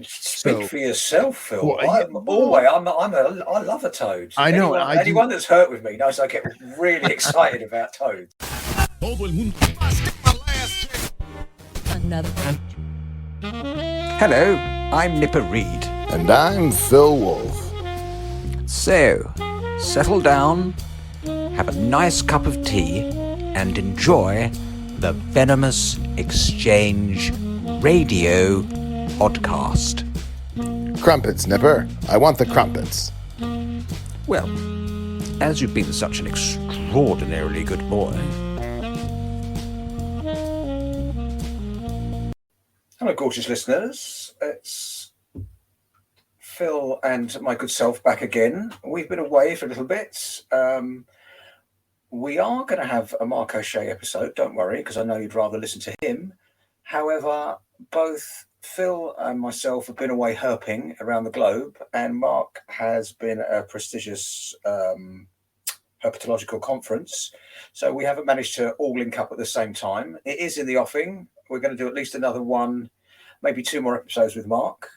Speak So, for yourself, Phil. well, yeah, I love a toad. I know. Anyone that's hurt with me knows I get really excited about toads. Another. Hello, I'm Nipper Reed. And I'm Phil Wolf. So, settle down, have a nice cup of tea, and enjoy the Venomous Exchange Radio podcast. Crumpets, Nipper. I want the crumpets. Well, as you've been such an extraordinarily good boy. Hello, gorgeous listeners. It's Phil and my good self back again. We've been away for a little bit. We are going to have a Mark O'Shea episode, don't worry, because I know you'd rather listen to him. However, both Phil and myself have been away herping around the globe, and Mark has been at a prestigious herpetological conference. So we haven't managed to all link up at the same time. It is in the offing. We're going to do at least another one, maybe two more episodes with Mark.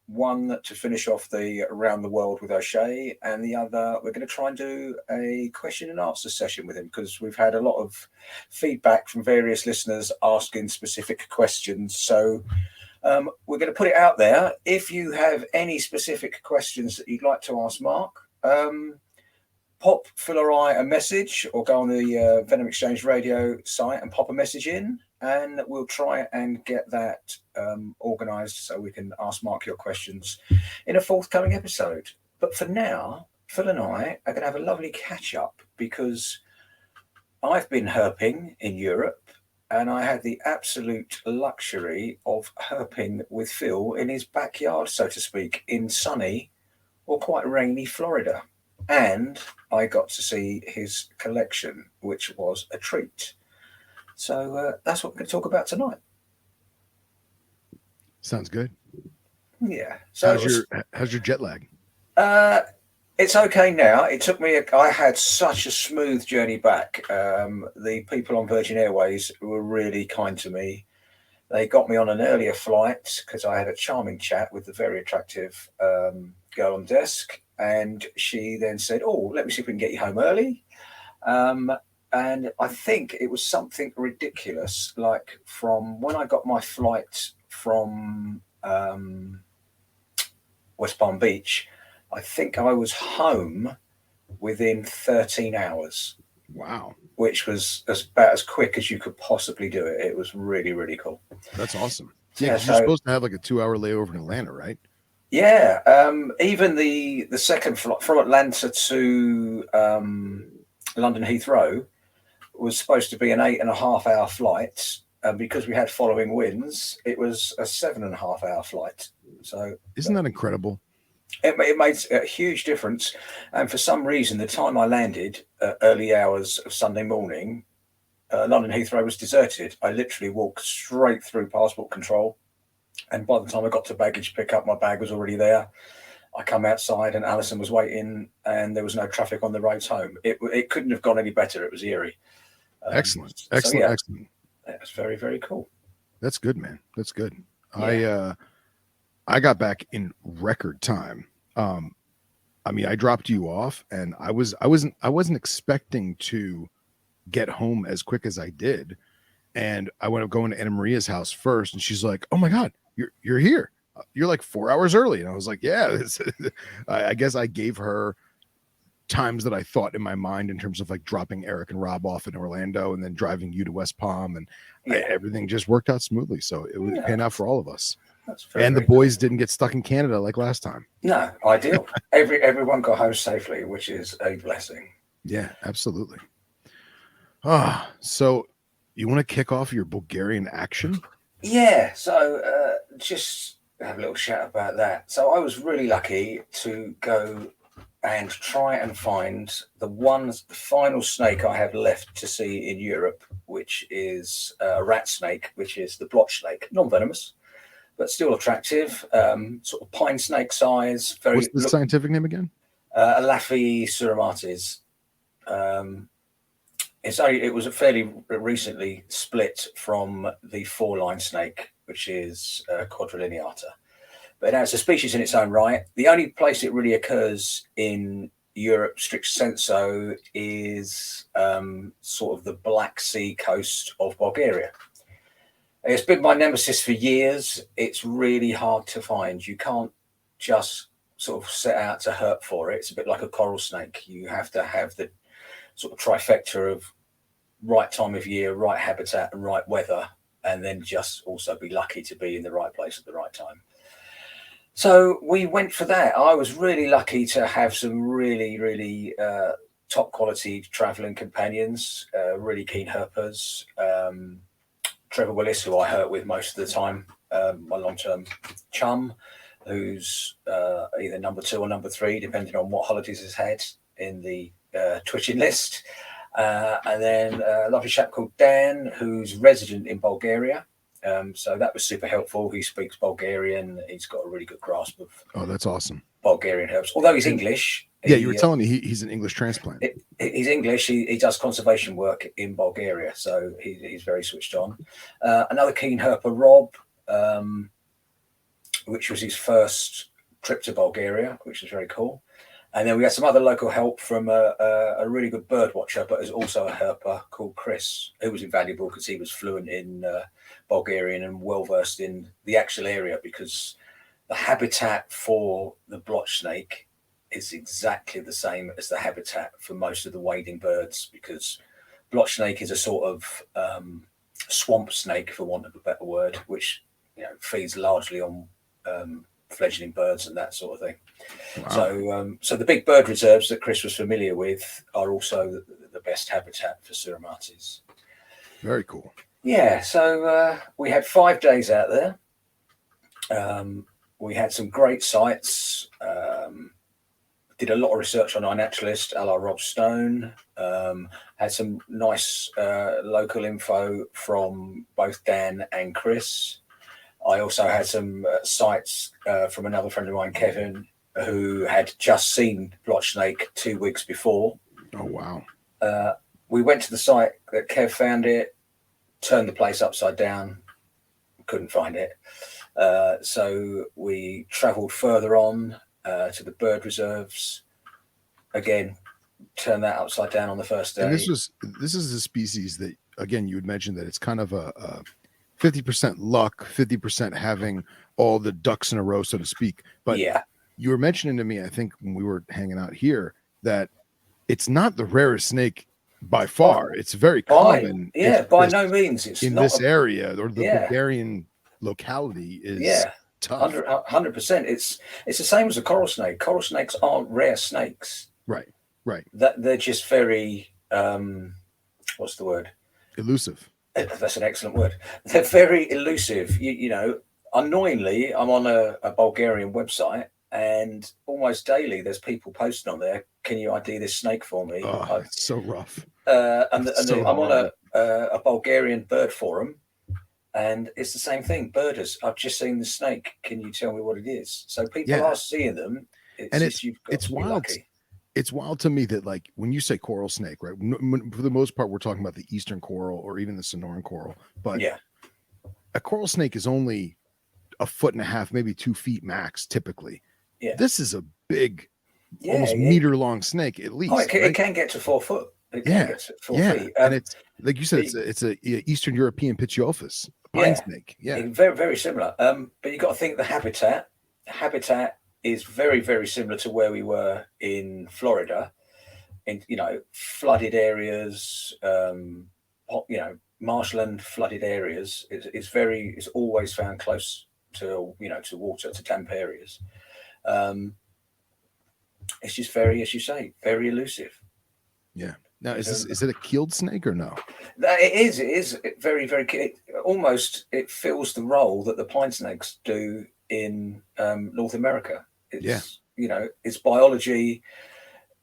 One to finish off the Around the World with O'Shea, and the other we're going to try and do a question and answer session with him, because we've had a lot of feedback from various listeners asking specific questions. So we're going to put it out there. If you have any specific questions that you'd like to ask Mark, pop Phil or I a message, or go on the Venom Exchange Radio site and pop a message in, and we'll try and get that organised so we can ask Mark your questions in a forthcoming episode. But for now, Phil and I are going to have a lovely catch up, because I've been herping in Europe, and I had the absolute luxury of herping with Phil in his backyard, so to speak, in sunny or quite rainy Florida. And I got to see his collection, which was a treat. So that's what we're going to talk about tonight. sounds good. Yeah. So how's your jet lag? It's okay now. It took me. I had such a smooth journey back. The people on Virgin Airways were really kind to me. They got me on an earlier flight because I had a charming chat with the very attractive girl on desk, and she then said, "Oh, let me see if we can get you home early." And I think it was something ridiculous, like from when I got my flight from West Palm Beach, I think I was home within 13 hours. Wow. Which was about as quick as you could possibly do it. It was really, really cool. That's awesome. Yeah, so, you're supposed to have like a 2-hour layover in Atlanta, right? Yeah. Even the second flight from Atlanta to London Heathrow was supposed to be an 8.5-hour flight. And because we had following winds, it was a 7.5-hour flight. So isn't that incredible? It made a huge difference. And for some reason, the time I landed, early hours of Sunday morning, London Heathrow was deserted. I literally walked straight through passport control. And by the time I got to baggage pickup, my bag was already there. I come outside and Alison was waiting, and there was no traffic on the roads home. It couldn't have gone any better. It was eerie. Excellent. Excellent. That's very, very cool. That's good, man. That's good. Yeah. I got back in record time. I mean, I dropped you off, and I wasn't expecting to get home as quick as I did. And I went up going to Anna Maria's house first, and she's like, "Oh my God, you're here. You're like 4 hours early." And I was like, "Yeah." I guess I gave her times that I thought in my mind in terms of like dropping Eric and Rob off in Orlando and then driving you to West Palm, and everything just worked out smoothly. So it would pan out for all of us. And the boys didn't get stuck in Canada like last time. No, ideal. Everyone got home safely, which is a blessing. Yeah, absolutely. So you want to kick off your Bulgarian action? Yeah, so just have a little chat about that. So I was really lucky to go and try and find the final snake I have left to see in Europe, which is a rat snake, which is the blotch snake, non-venomous, but still attractive, sort of pine snake size. What's the scientific name again? Elaphie suramatis. It was fairly recently split from the four-line snake, which is quadrilineata. But now it's a species in its own right. The only place it really occurs in Europe, strict sensu, is sort of the Black Sea coast of Bulgaria. It's been my nemesis for years. It's really hard to find. You can't just sort of set out to herp for it. It's a bit like a coral snake. You have to have the sort of trifecta of right time of year, right habitat, and right weather, and then just also be lucky to be in the right place at the right time. So we went for that. I was really lucky to have some really top quality traveling companions, really keen herpers. Trevor Willis, who I herp with most of the time, my long-term chum, who's either number 2 or number 3, depending on what holidays he's had in the twitching list. And then a lovely chap called Dan, who's resident in Bulgaria. So that was super helpful. He speaks Bulgarian. He's got a really good grasp of that's awesome. Bulgarian herbs. Although he's English. Yeah, you were telling me he's an English transplant. He's English. He does conservation work in Bulgaria, so he's very switched on. Another keen herper, Rob, which was his first trip to Bulgaria, which was very cool. And then we had some other local help from a really good bird watcher, but is also a herper called Chris, who was invaluable because he was fluent in Bulgarian and well versed in the actual area, because the habitat for the blotch snake is exactly the same as the habitat for most of the wading birds, because blotch snake is a sort of swamp snake, for want of a better word, which feeds largely on fledgling birds and that sort of thing. Wow. So the big bird reserves that Chris was familiar with are also the best habitat for Suramatis. Very cool. Yeah, so we had 5 days out there. We had some great sights. Did a lot of research on our naturalist, a la Rob Stone. Had some nice local info from both Dan and Chris. I also had some sights from another friend of mine, Kevin, who had just seen blotch snake 2 weeks before. Oh, wow. We went to the site that Kev found it, turned the place upside down, couldn't find it. So we travelled further on to the bird reserves. Again, turned that upside down on the first day. And this is a species that, again, you had mentioned that it's kind of a 50% luck, 50% having all the ducks in a row, so to speak. But yeah, you were mentioning to me, I think when we were hanging out here, that it's not the rarest snake by far. It's very common. By no means. It's in not this area, or the Bulgarian locality is tough. 100%. It's the same as a coral snake. Coral snakes aren't rare snakes. Right. That they're just very what's the word? Elusive. That's an excellent word. They're very elusive. Annoyingly, I'm on a Bulgarian website, and almost daily there's people posting on there, can you ID this snake for me? Oh, it's so rough. I'm on a Bulgarian bird forum, and it's the same thing. Birders, I've just seen the snake. Can you tell me what it is? So people are seeing them. It's wild. Lucky. It's wild to me that, like, when you say coral snake, right? For the most part, we're talking about the eastern coral or even the Sonoran coral. But a coral snake is only 1.5 feet, maybe 2 feet max, typically. Yeah. This is a big, almost meter-long snake, at least. Oh, it can get to 4 foot. It can get to 4 feet. And it's, like you said, it's a Eastern European Pituophis, pine snake. Yeah. Very, very similar. But you've got to think the habitat is very, very similar to where we were in Florida, in flooded areas, marshland flooded areas. It's always found close to to water, to damp areas. It's just very, as you say, very elusive. Yeah. Now, is it a keeled snake or no? It is very, very. It fills the role that the pine snakes do in North America. It's its biology,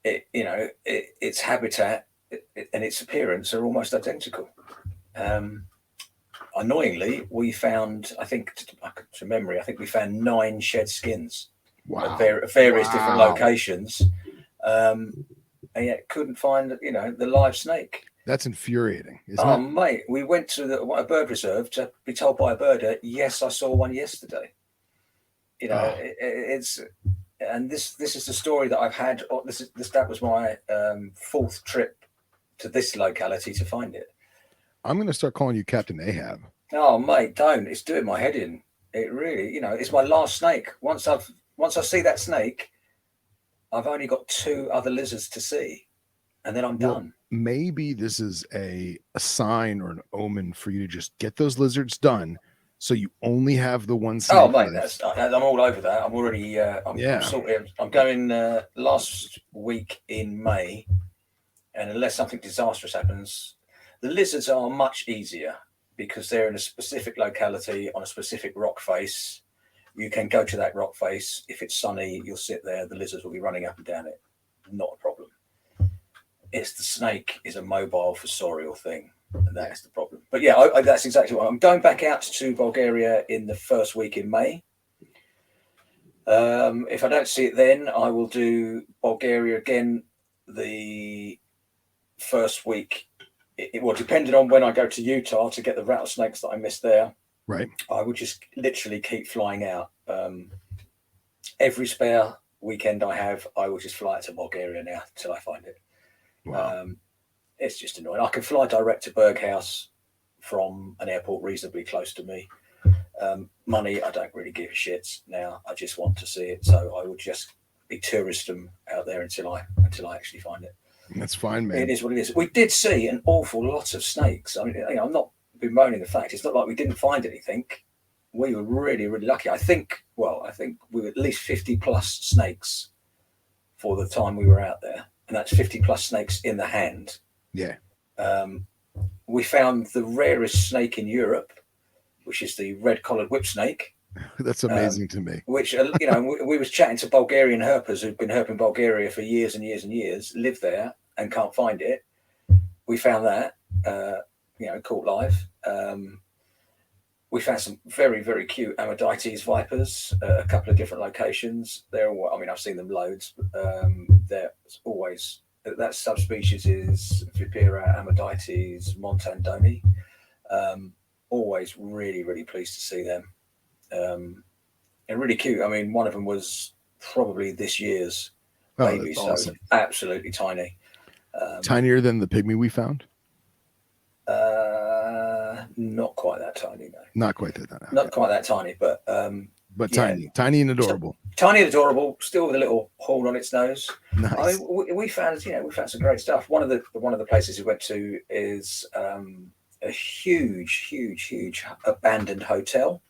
its habitat, and its appearance are almost identical. Annoyingly, we found, I think we found 9 shed skins at various different locations, and yet couldn't find the live snake. That's infuriating, isn't it? Mate, we went to a bird reserve to be told by a birder, yes, I saw one yesterday. You know, it's and this is the story that I've had. That was my fourth trip to this locality to find it. I'm going to start calling you Captain Ahab. Oh, mate, don't! It's doing my head in. It really, it's my last snake. Once I see that snake, I've only got 2 other lizards to see, and then I'm done. Maybe this is a sign or an omen for you to just get those lizards done, so you only have the one snake. Oh, mate, I'm all over that. I'm already. I'm sorted. I'm going last week in May, and unless something disastrous happens, the lizards are much easier because they're in a specific locality on a specific rock face. You can go to that rock face. If it's sunny, you'll sit there. The lizards will be running up and down it. Not a problem. It's the snake is a mobile fossorial thing, and that's the problem. But yeah, that's exactly what I'm going back out to Bulgaria in the first week in May. If I don't see it then, I will do Bulgaria again the first week. Well, depending on when I go to Utah to get the rattlesnakes that I missed there, right? I would just literally keep flying out. Every spare weekend I have, I will just fly out to Bulgaria now until I find it. Wow. It's just annoying. I can fly direct to Burgas from an airport reasonably close to me. Money, I don't really give a shit now. I just want to see it, so I would just be touristing out there until I actually find it. That's fine, man. It is what it is. We did see an awful lot of snakes. I mean, I'm not bemoaning the fact. It's not like we didn't find anything. We were really, really lucky. I think we were at least 50 plus snakes for the time we were out there, and that's 50 plus snakes in the hand. Yeah. We found the rarest snake in Europe, which is the red-collared whip snake. That's amazing to me. Which, we was chatting to Bulgarian herpers who've been herping Bulgaria for years and years and years, live there and can't find it. We found that, caught live. We found some very, very cute Amidites vipers, a couple of different locations. I've seen them loads. They're always, that subspecies is Vipera Amidites montandoni. Always really, really pleased to see them. And really cute. I mean, one of them was probably this year's baby, so awesome. Absolutely tiny. Tinier than the pygmy we found? Not quite that tiny, no. Not quite that tiny. Not quite that tiny, but tiny and adorable. Tiny and adorable, still with a little horn on its nose. Nice. I mean, we found some great stuff. One of the places we went to is a huge abandoned hotel,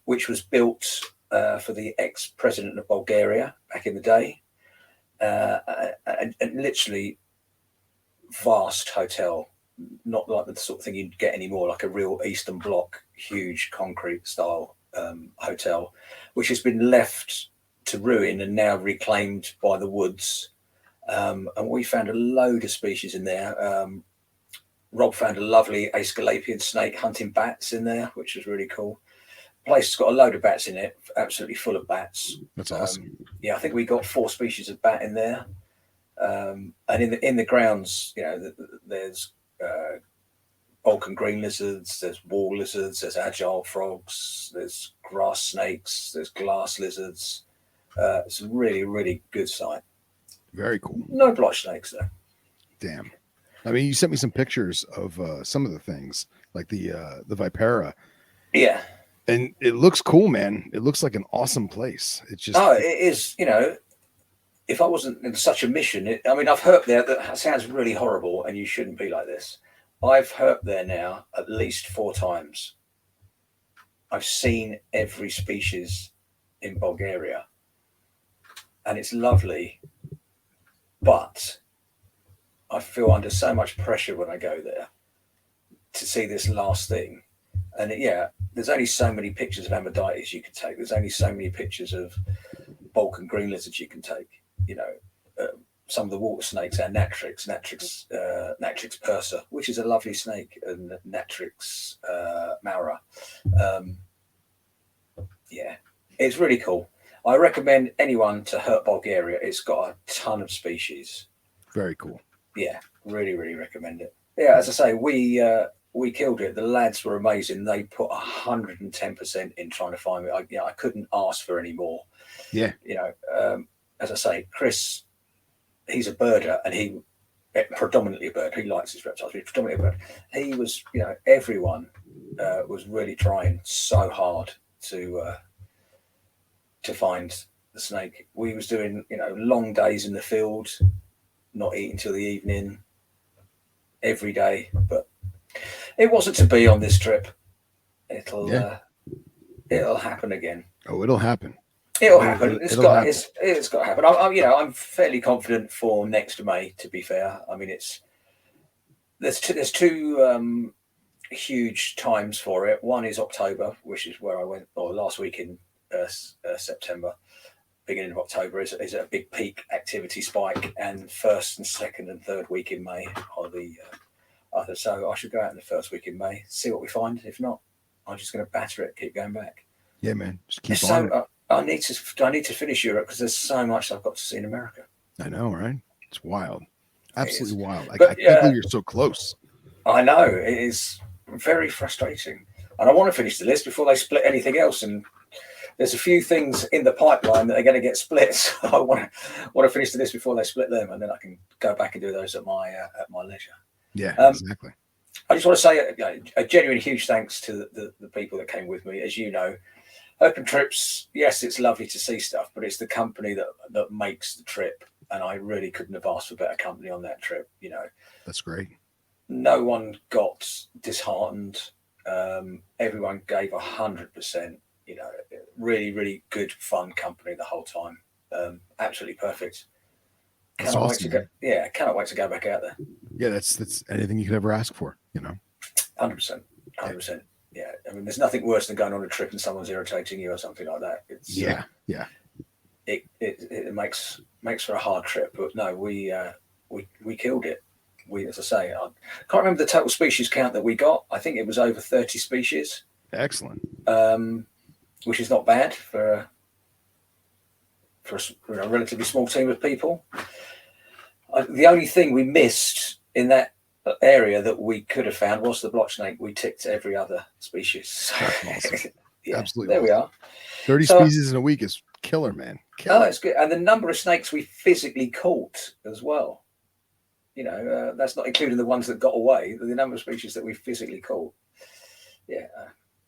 which was built for the ex-president of Bulgaria back in the day, and literally vast hotel, not like the sort of thing you'd get anymore, like a real Eastern Bloc, huge concrete style hotel, which has been left to ruin and now reclaimed by the woods. And we found a load of species in there. Rob found a lovely Aesculapian snake hunting bats in there, which was really cool. The place has got a load of bats in it, absolutely full of bats. That's awesome. I think we got 4 species of bat in there. And in the grounds, there's Balkan green lizards, there's wall lizards, there's agile frogs, there's grass snakes, there's glass lizards. It's a really, really good site. Very cool. No blotch snakes though. Damn. I mean, you sent me some pictures of some of the things, like the Vipera. Yeah. And it looks cool, man. It looks like an awesome place. It's just it is. If I wasn't in such a mission, I've herped there. That sounds really horrible, and you shouldn't be like this. I've herped there now at least 4 times. I've seen every species in Bulgaria, and it's lovely. But I feel under so much pressure when I go there to see this last thing. And there's only so many pictures of Amidites you can take. There's only so many pictures of Balkan green lizards you can take. Some of the water snakes are Natrix persa, which is a lovely snake, and Natrix maura. It's really cool. I recommend anyone to herp Bulgaria. It's got a ton of species. Very cool. Yeah, really, really recommend it. Yeah, as I say, we we killed it. The lads were amazing. They put 110% in trying to find me. I couldn't ask for any more. Yeah. As I say, Chris, he's a birder, and he predominantly a bird. He likes his reptiles. He's predominantly a bird. He was, everyone was really trying so hard to find the snake. We was doing, long days in the field, not eating till the evening, every day. But it wasn't to be on this trip. It'll happen again. Oh, it'll happen. It'll happen. It's got to happen. I'm fairly confident for next May. To be fair, I mean, there's two huge times for it. One is October, which is where I went, or last week in September. Beginning of October is a big peak activity spike, and first and second and third week in May are the other. So I should go out in the first week in May, see what we find. If not, I'm just going to batter it, keep going back. Yeah, man, just keep on. I need to finish Europe because there's so much I've got to see in America. I know, right? It's wild, absolutely wild. I can't believe you're so close. I know, it is very frustrating, and I want to finish the list before they split anything else. And there's a few things in the pipeline that are going to get split. So I want to finish the list before they split them, and then I can go back and do those at my leisure. Yeah, exactly. I just want to say a genuine huge thanks to the people that came with me. As you know, Open Trips, yes, it's lovely to see stuff, but it's the company that makes the trip, and I really couldn't have asked for better company on that trip. That's great. No one got disheartened. Everyone gave 100%. Really, really good, fun company the whole time. Absolutely perfect. That's awesome. Cannot wait to go back out there. Yeah, that's anything you could ever ask for. 100%. Yeah, I mean, there's nothing worse than going on a trip and someone's irritating you or something like that. It's yeah. It makes for a hard trip, but no, we killed it. As I say, I can't remember the total species count that we got. I think it was over 30 species. Excellent. Which is not bad for a relatively small team of people. The only thing we missed in that area that we could have found was the blotch snake. We ticked every other species. Awesome. Yeah, absolutely. There we are. 30 species in a week is killer, man. Killer. Oh, it's good. And the number of snakes we physically caught as well. That's not including the ones that got away. The number of species that we physically caught. Yeah,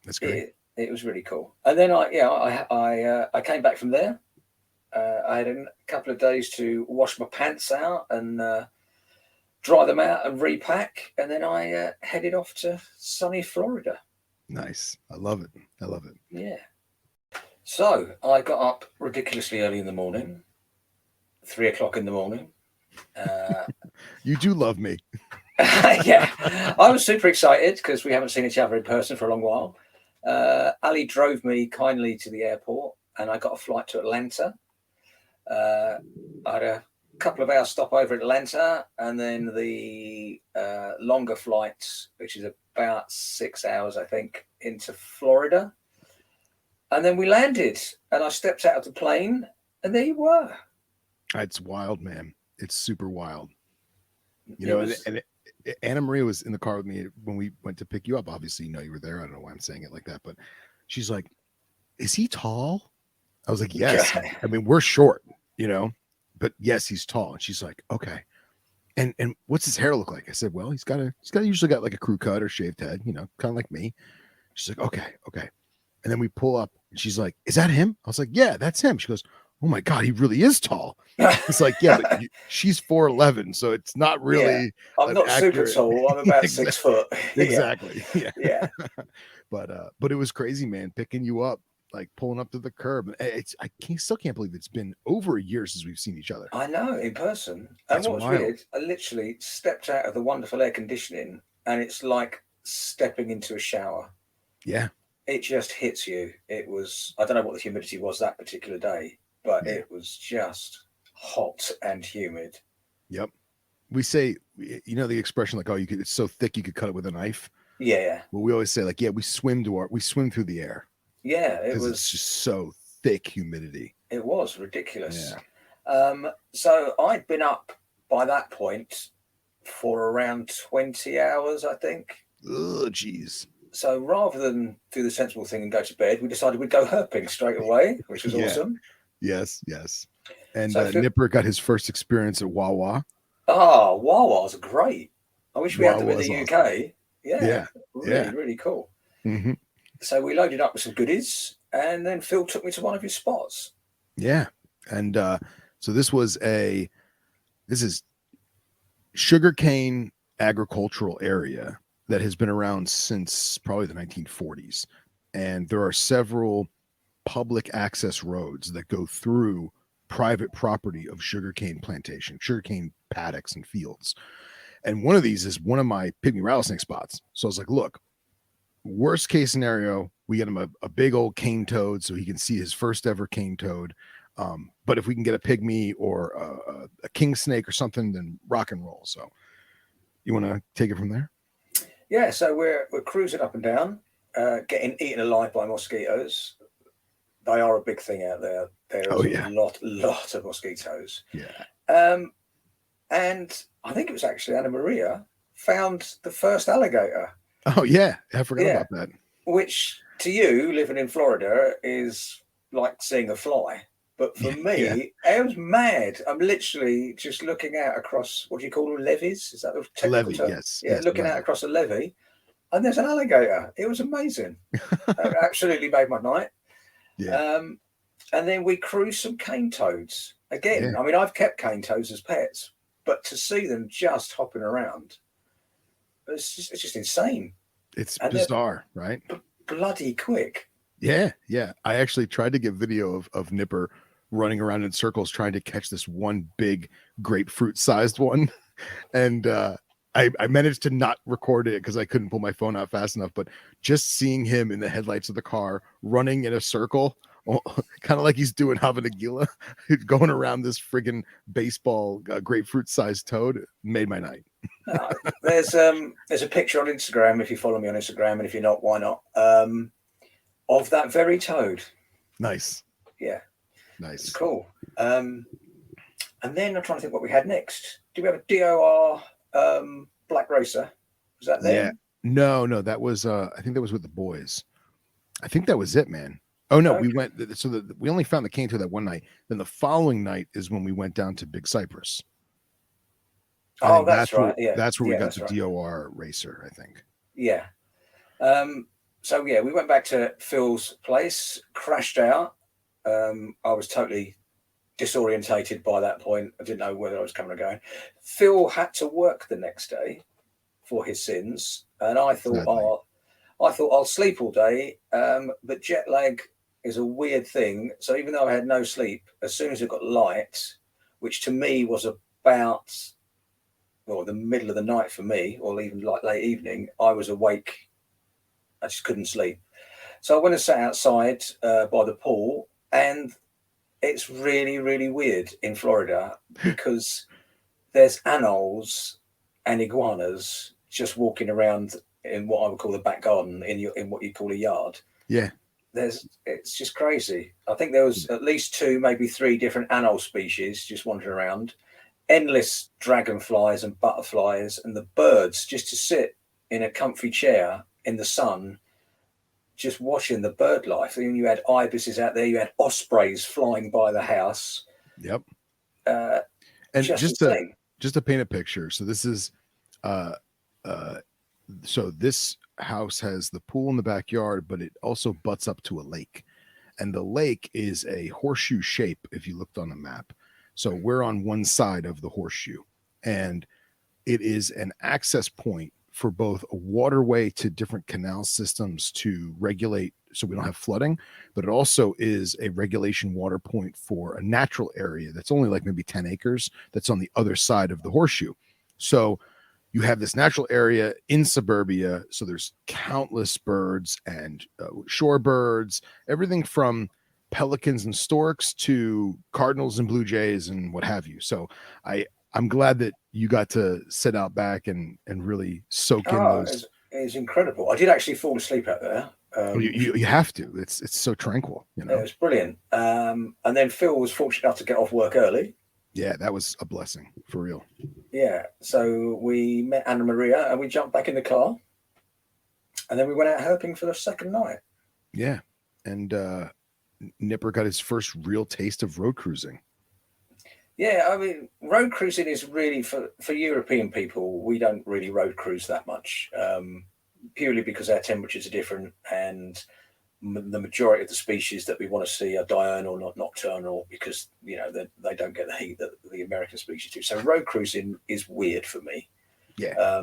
that's great. It was really cool. And then I came back from there. I had a couple of days to wash my pants out and dry them out and repack, and then I headed off to sunny Florida. Nice. I love it. Yeah. So I got up ridiculously early in the morning, 3 o'clock in the morning. You do love me. Yeah, I was super excited because we haven't seen each other in person for a long while. Ali drove me kindly to the airport, and I got a flight to Atlanta. I had a couple of hours stop over at Atlanta, and then the longer flight, which is about 6 hours, I think, into Florida. And then we landed, and I stepped out of the plane, and there you were. It's wild, man. It's super wild. And Anna Maria was in the car with me when we went to pick you up. Obviously, you were there. I don't know why I'm saying it like that, but she's like, "Is he tall?" I was like, "Yes." I mean, we're short, but yes, he's tall. And she's like, "Okay." And what's his hair look like? I said, "Well, he's usually got like a crew cut or shaved head, kind of like me." She's like, "Okay." And then we pull up, and she's like, "Is that him?" I was like, "Yeah, that's him." She goes, "Oh my God, he really is tall." It's like, yeah, but she's 4'11", so it's not really. Yeah. I'm not super tall. I'm about 6 foot. Exactly. Yeah. But it was crazy, man, picking you up, like pulling up to the curb. Still can't believe it's been over a year since we've seen each other. I know, in person. That's and what's wild. weird, I literally stepped out of the wonderful air conditioning, and it's like stepping into a shower. Yeah. It just hits you. It was, I don't know what the humidity was that particular day, but it was just hot and humid. Yep. We say, the expression like, "Oh, it's so thick you could cut it with a knife." Yeah. Well, we always say like, "Yeah, we swim through the air." Yeah, it was. It's just so thick humidity. It was ridiculous. Yeah. So I'd been up by that point for around 20 hours, I think. Oh, geez. So rather than do the sensible thing and go to bed, we decided we'd go herping straight away, which was Yeah. awesome. Yes, yes. And So Nipper got his first experience at Wawa. Wawas are great. I wish we had them in Wawa's the awesome. UK. Yeah, Really, yeah. really cool. Mm-hmm. So we loaded up with some goodies, and then Phil took me to one of his spots. Yeah. And so this is sugarcane agricultural area that has been around since probably the 1940s. And there are several public access roads that go through private property of sugarcane plantation, sugarcane paddocks and fields. And one of these is one of my pygmy rattlesnake spots. So I was like, look, worst case scenario, we get him a big old cane toad so he can see his first ever cane toad. But if we can get a pygmy or a king snake or something, then rock and roll. So you want to take it from there? Yeah, so we're cruising up and down, getting eaten alive by mosquitoes. They are a big thing out there. There's a lot of mosquitoes. Yeah. And I think it was actually Anna Maria found the first alligator. Oh yeah, I forgot about that. Which to you, living in Florida, is like seeing a fly. But for me, it was mad. I'm literally just looking out across, what do you call them, levees? Is that the technical term? Yes. Yeah, yes, looking out across a levee, and there's an alligator. It was amazing. It absolutely made my night. Yeah. And then we cruised some cane toads. Again, Yeah. I mean, I've kept cane toads as pets, but to see them just hopping around, it's just insane. It's and bizarre, right? Bloody quick. Yeah, yeah. I actually tried to get video of Nipper running around in circles trying to catch this one big grapefruit-sized one, and I managed to not record it because I couldn't pull my phone out fast enough. But just seeing him in the headlights of the car running in a circle, kind of like he's doing Hava Nagila, going around this friggin' baseball grapefruit-sized toad, made my night. There's a picture on Instagram if you follow me on Instagram, and if you're not, why not? Of that very toad. Nice. Yeah. Nice. It's cool. And then I'm trying to think what we had next. Do we have a DOR Black Racer? Was that there? Yeah. No, that was I think that was with the boys. I think that was it, man. Oh no, Okay. we went we only found the cane toad that one night. Then the following night is when we went down to Big Cypress. Oh, that's right. That's where we got the right. DOR Racer, I think. Yeah. So yeah, we went back to Phil's place, crashed out. I was totally disorientated by that point. I didn't know whether I was coming or going. Phil had to work the next day for his sins, and I thought, I'll sleep all day. But jet lag is a weird thing. So even though I had no sleep, as soon as it got light, which to me was about the middle of the night for me, or even like late evening, I was awake. I just couldn't sleep. So I went and sat outside by the pool, and it's really, really weird in Florida because there's anoles and iguanas just walking around in what I would call the back garden in what you call a yard. Yeah. It's just crazy. I think there was at least 2, maybe 3 different anole species just wandering around. Endless dragonflies and butterflies, and the birds just to sit in a comfy chair in the sun, just watching the bird life. And you had ibises out there, you had ospreys flying by the house. Yep. And just to paint a picture, so this is so this house has the pool in the backyard, but it also butts up to a lake, and the lake is a horseshoe shape if you looked on the map. So we're on one side of the horseshoe, and it is an access point for both a waterway to different canal systems to regulate so we don't have flooding, but it also is a regulation water point for a natural area that's only like maybe 10 acres that's on the other side of the horseshoe. So you have this natural area in suburbia. So there's countless birds and shorebirds, everything from pelicans and storks to cardinals and blue jays and what have you. So I'm glad that you got to sit out back and really soak in those. It's incredible. I did actually fall asleep out there. You have to. It's so tranquil, you know. It was brilliant. And then Phil was fortunate enough to get off work early. Yeah, that was a blessing for real. Yeah. So we met Anna Maria and we jumped back in the car. And then we went out herping for the second night. Yeah. And Nipper got his first real taste of road cruising. Yeah, I mean, road cruising is really for European people. We don't really road cruise that much, purely because our temperatures are different, and the majority of the species that we want to see are diurnal, not nocturnal, because they don't get the heat that the American species do. So road cruising is weird for me. Yeah,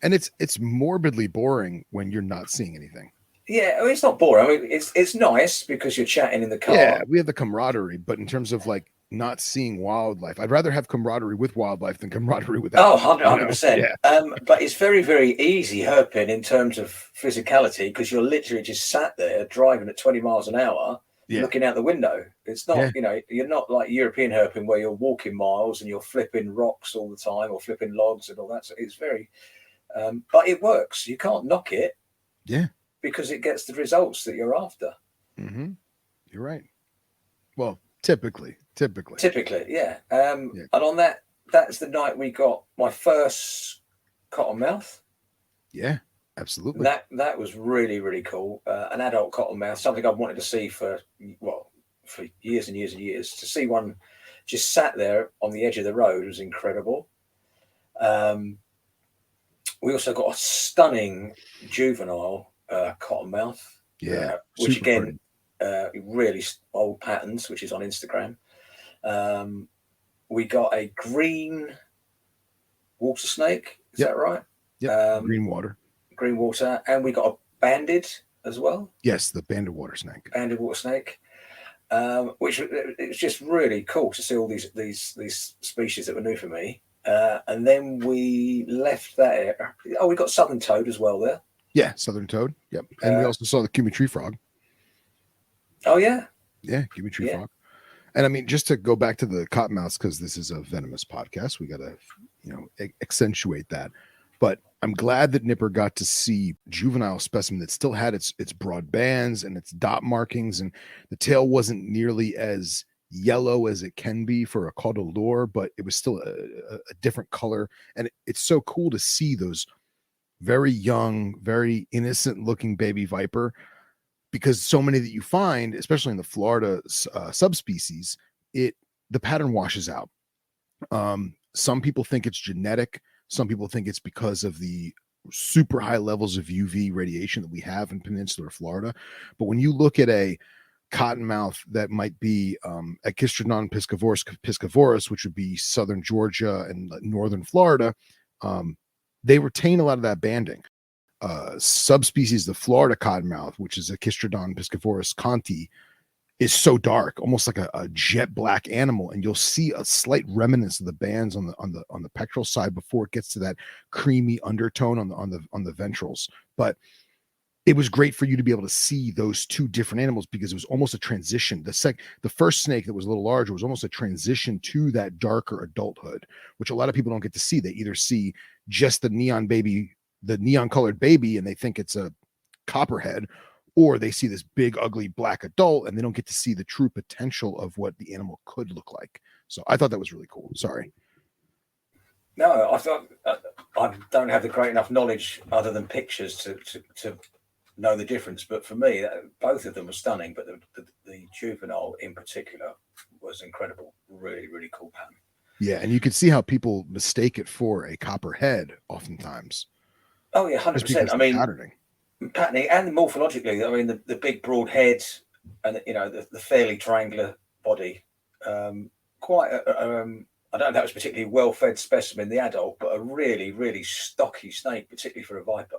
and it's morbidly boring when you're not seeing anything. Yeah, I mean, it's not boring. I mean, it's nice because you're chatting in the car. Yeah, we have the camaraderie, but in terms of like not seeing wildlife, I'd rather have camaraderie with wildlife than camaraderie without. 100%. Yeah. But it's very, very easy herping in terms of physicality, because you're literally just sat there driving at 20 miles an hour, looking out the window. It's not, you're not like European herping where you're walking miles and you're flipping rocks all the time or flipping logs and all that. So it's very, but it works. You can't knock it. Yeah. Because it gets the results that you're after. Mm-hmm. You're right. Well, typically, yeah. And on that's the night we got my first cottonmouth. Yeah, absolutely. That was really, really cool. An adult cottonmouth, something I've wanted to see for years and years and years. To see one just sat there on the edge of the road was incredible. We also got a stunning juvenile cottonmouth, which again, really old patterns, which is on Instagram. We got a green water snake, is that right? Yeah, green water, and we got a banded as well. Yes, the banded water snake, which it was just really cool to see all these species that were new for me. And then we left that area. Oh, we got southern toad as well there. Yeah, southern toad. Yep. And we also saw the Cuban tree frog. Oh, yeah. Yeah, Cuban tree frog. And I mean, just to go back to the cottonmouths, because this is a venomous podcast, we got to, accentuate that. But I'm glad that Nipper got to see juvenile specimen that still had its broad bands and its dot markings, and the tail wasn't nearly as yellow as it can be for a caudal lure, but it was still a different color. And it's so cool to see those very young, very innocent looking baby viper, because so many that you find, especially in the Florida subspecies, the pattern washes out. Some people think it's genetic. Some people think it's because of the super high levels of UV radiation that we have in peninsular Florida. But when you look at a cottonmouth that might be Echistrodon piscivorus, which would be southern Georgia and northern Florida, they retain a lot of that banding. Subspecies, the Florida cottonmouth, which is Echistrodon piscivorus conti, is so dark, almost like a jet black animal, and you'll see a slight remnants of the bands on the pectoral side before it gets to that creamy undertone on the ventrals. But it was great for you to be able to see those two different animals, because it was almost a transition. The first snake that was a little larger was almost a transition to that darker adulthood, which a lot of people don't get to see. They either see just the neon colored baby, and they think it's a copperhead, or they see this big, ugly black adult, and they don't get to see the true potential of what the animal could look like. So I thought that was really cool. Sorry. No, I thought I don't have the great enough knowledge other than pictures to know the difference, but for me, both of them were stunning. But the juvenile in particular was incredible. Really, really cool pattern. Yeah, and you could see how people mistake it for a copperhead oftentimes. Oh yeah, 100%. I mean, patterning and morphologically. I mean, the big broad head and the fairly triangular body. Quite. I don't know if that was particularly well-fed specimen, the adult, but a really, really stocky snake, particularly for a viper.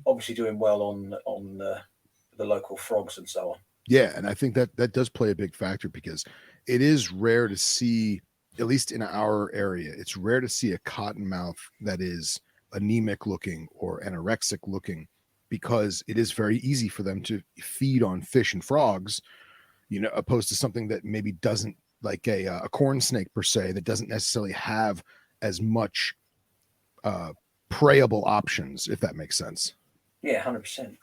Obviously doing well on the local frogs and so on. Yeah, and I think that does play a big factor, because it is rare to see, at least in our area, it's rare to see a cottonmouth that is anemic looking or anorexic looking, because it is very easy for them to feed on fish and frogs, opposed to something that maybe doesn't, like a corn snake per se, that doesn't necessarily have as much preyable options, if that makes sense. Yeah, 100%.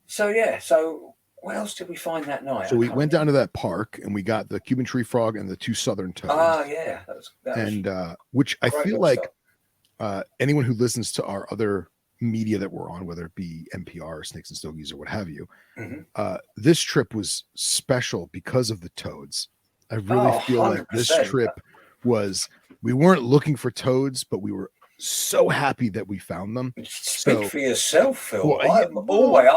So what else did we find that night? So we went down to that park and we got the Cuban tree frog and the two southern toads. That was which I feel like anyone who listens to our other media that we're on, whether it be NPR or Snakes and Stogies or what have you. Mhm. This trip was special because of the toads. I really Oh, feel like this 100%. trip was, we weren't looking for toads, but we were so happy that we found them. Speak So, for yourself, Phil. well, yeah,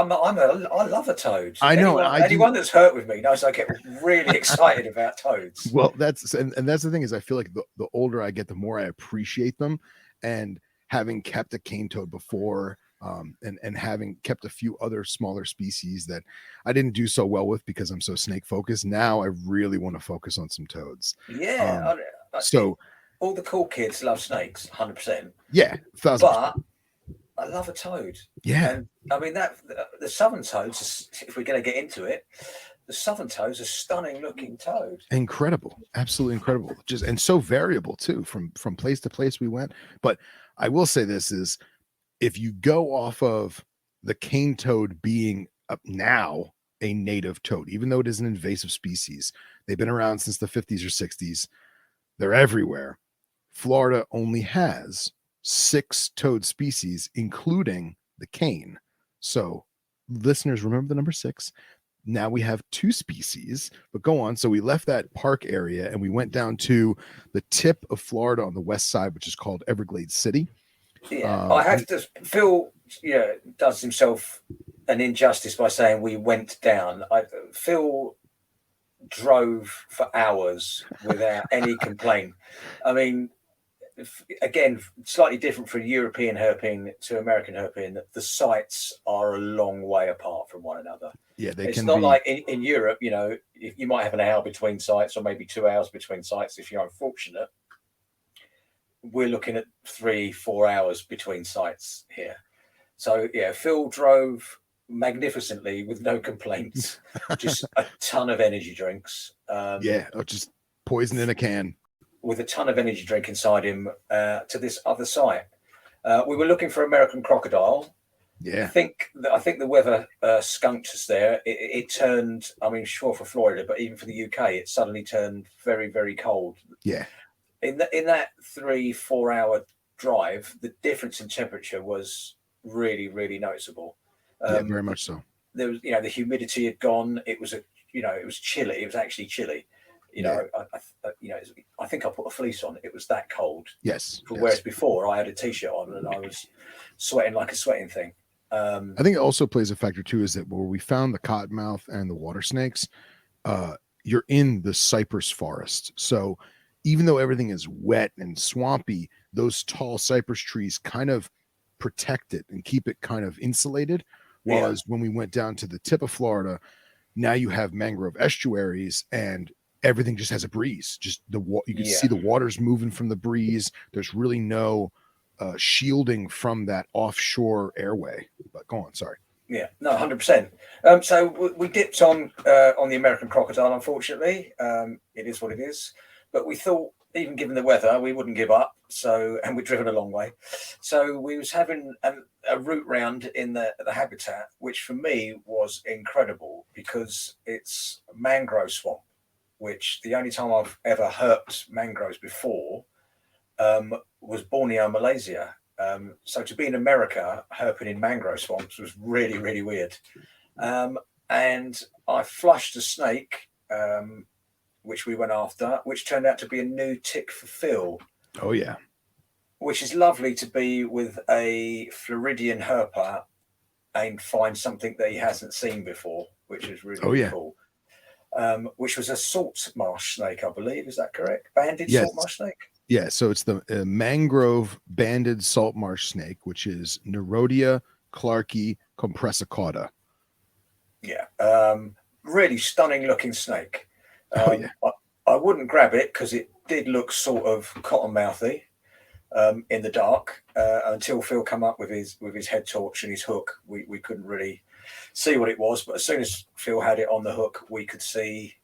I love a toad. I know, Anyone that's hurt with me knows I get really excited about toads. Well, that's and that's the thing is, I feel like the older I get, the more I appreciate them. And having kept a cane toad before, and having kept a few other smaller species that I didn't do so well with because I'm so snake focused, now I really want to focus on some toads. Yeah. So all the cool kids love snakes, 100%. yeah, 1000%. But I love a toad. Yeah. And I mean that the southern toads, if we're going to get into it, the southern toad's a stunning looking toad. Incredible, absolutely incredible. Just and so variable too, from place to place we went. But I will say this is, if you go off of the cane toad being now a native toad, even though it is an invasive species, they've been around since the 50s or 60s. They're everywhere. Florida only has 6 toad species, including the cane. So listeners, remember the number 6. Now we have 2 species, but go on. So we left that park area and we went down to the tip of Florida on the west side, which is called Everglades City. Yeah, I have to. Phil, does himself an injustice by saying we went down. Phil drove for hours without any complaint. I mean, again, slightly different from European herping to American herping. The sites are a long way apart from one another. Yeah, it's not like in Europe. You might have an hour between sites, or maybe 2 hours between sites if you're unfortunate. We're looking at 3-4 hours between sites here. So yeah, Phil drove magnificently with no complaints. Just a ton of energy drinks. Just poison in a can. With a ton of energy drink inside him to this other site. We were looking for American crocodile. Yeah, I think the weather skunked us there. It turned. I mean, sure for Florida, but even for the UK, it suddenly turned very, very cold. Yeah. In that 3-4 hour drive, the difference in temperature was really, really noticeable. Very much so. There was, the humidity had gone. It was it was chilly. It was actually chilly. I think I put a fleece on. It was that cold. Yes. Whereas before I had a t-shirt on and I was sweating like a sweating thing. I think it also plays a factor too, is that where we found the cottonmouth and the water snakes, you're in the cypress forest. So even though everything is wet and swampy, those tall cypress trees kind of protect it and keep it kind of insulated. Whereas when we went down to the tip of Florida, now you have mangrove estuaries and everything just has a breeze. Just you can see the water's moving from the breeze. There's really no shielding from that offshore airway. But go on, sorry. Yeah, no, 100%. So we dipped on the American crocodile. Unfortunately, it is what it is. But we thought, even given the weather, we wouldn't give up. And we'd driven a long way. So we was having a route round in the habitat, which for me was incredible because it's mangrove swamp, which the only time I've ever herped mangroves before was Borneo, Malaysia. So to be in America herping in mangrove swamps was really, really weird. And I flushed a snake, which we went after, which turned out to be a new tick for Phil. Oh, yeah. Which is lovely to be with a Floridian herper and find something that he hasn't seen before, which is really cool. Which was a salt marsh snake, I believe. Is that correct? Banded salt marsh snake? Yeah, so it's the mangrove banded salt marsh snake, which is Nerodia clarkii compressicauda. Yeah, really stunning looking snake. I wouldn't grab it because it did look sort of cottonmouthy in the dark until Phil come up with his head torch and his hook. We couldn't really see what it was, but as soon as Phil had it on the hook, we could see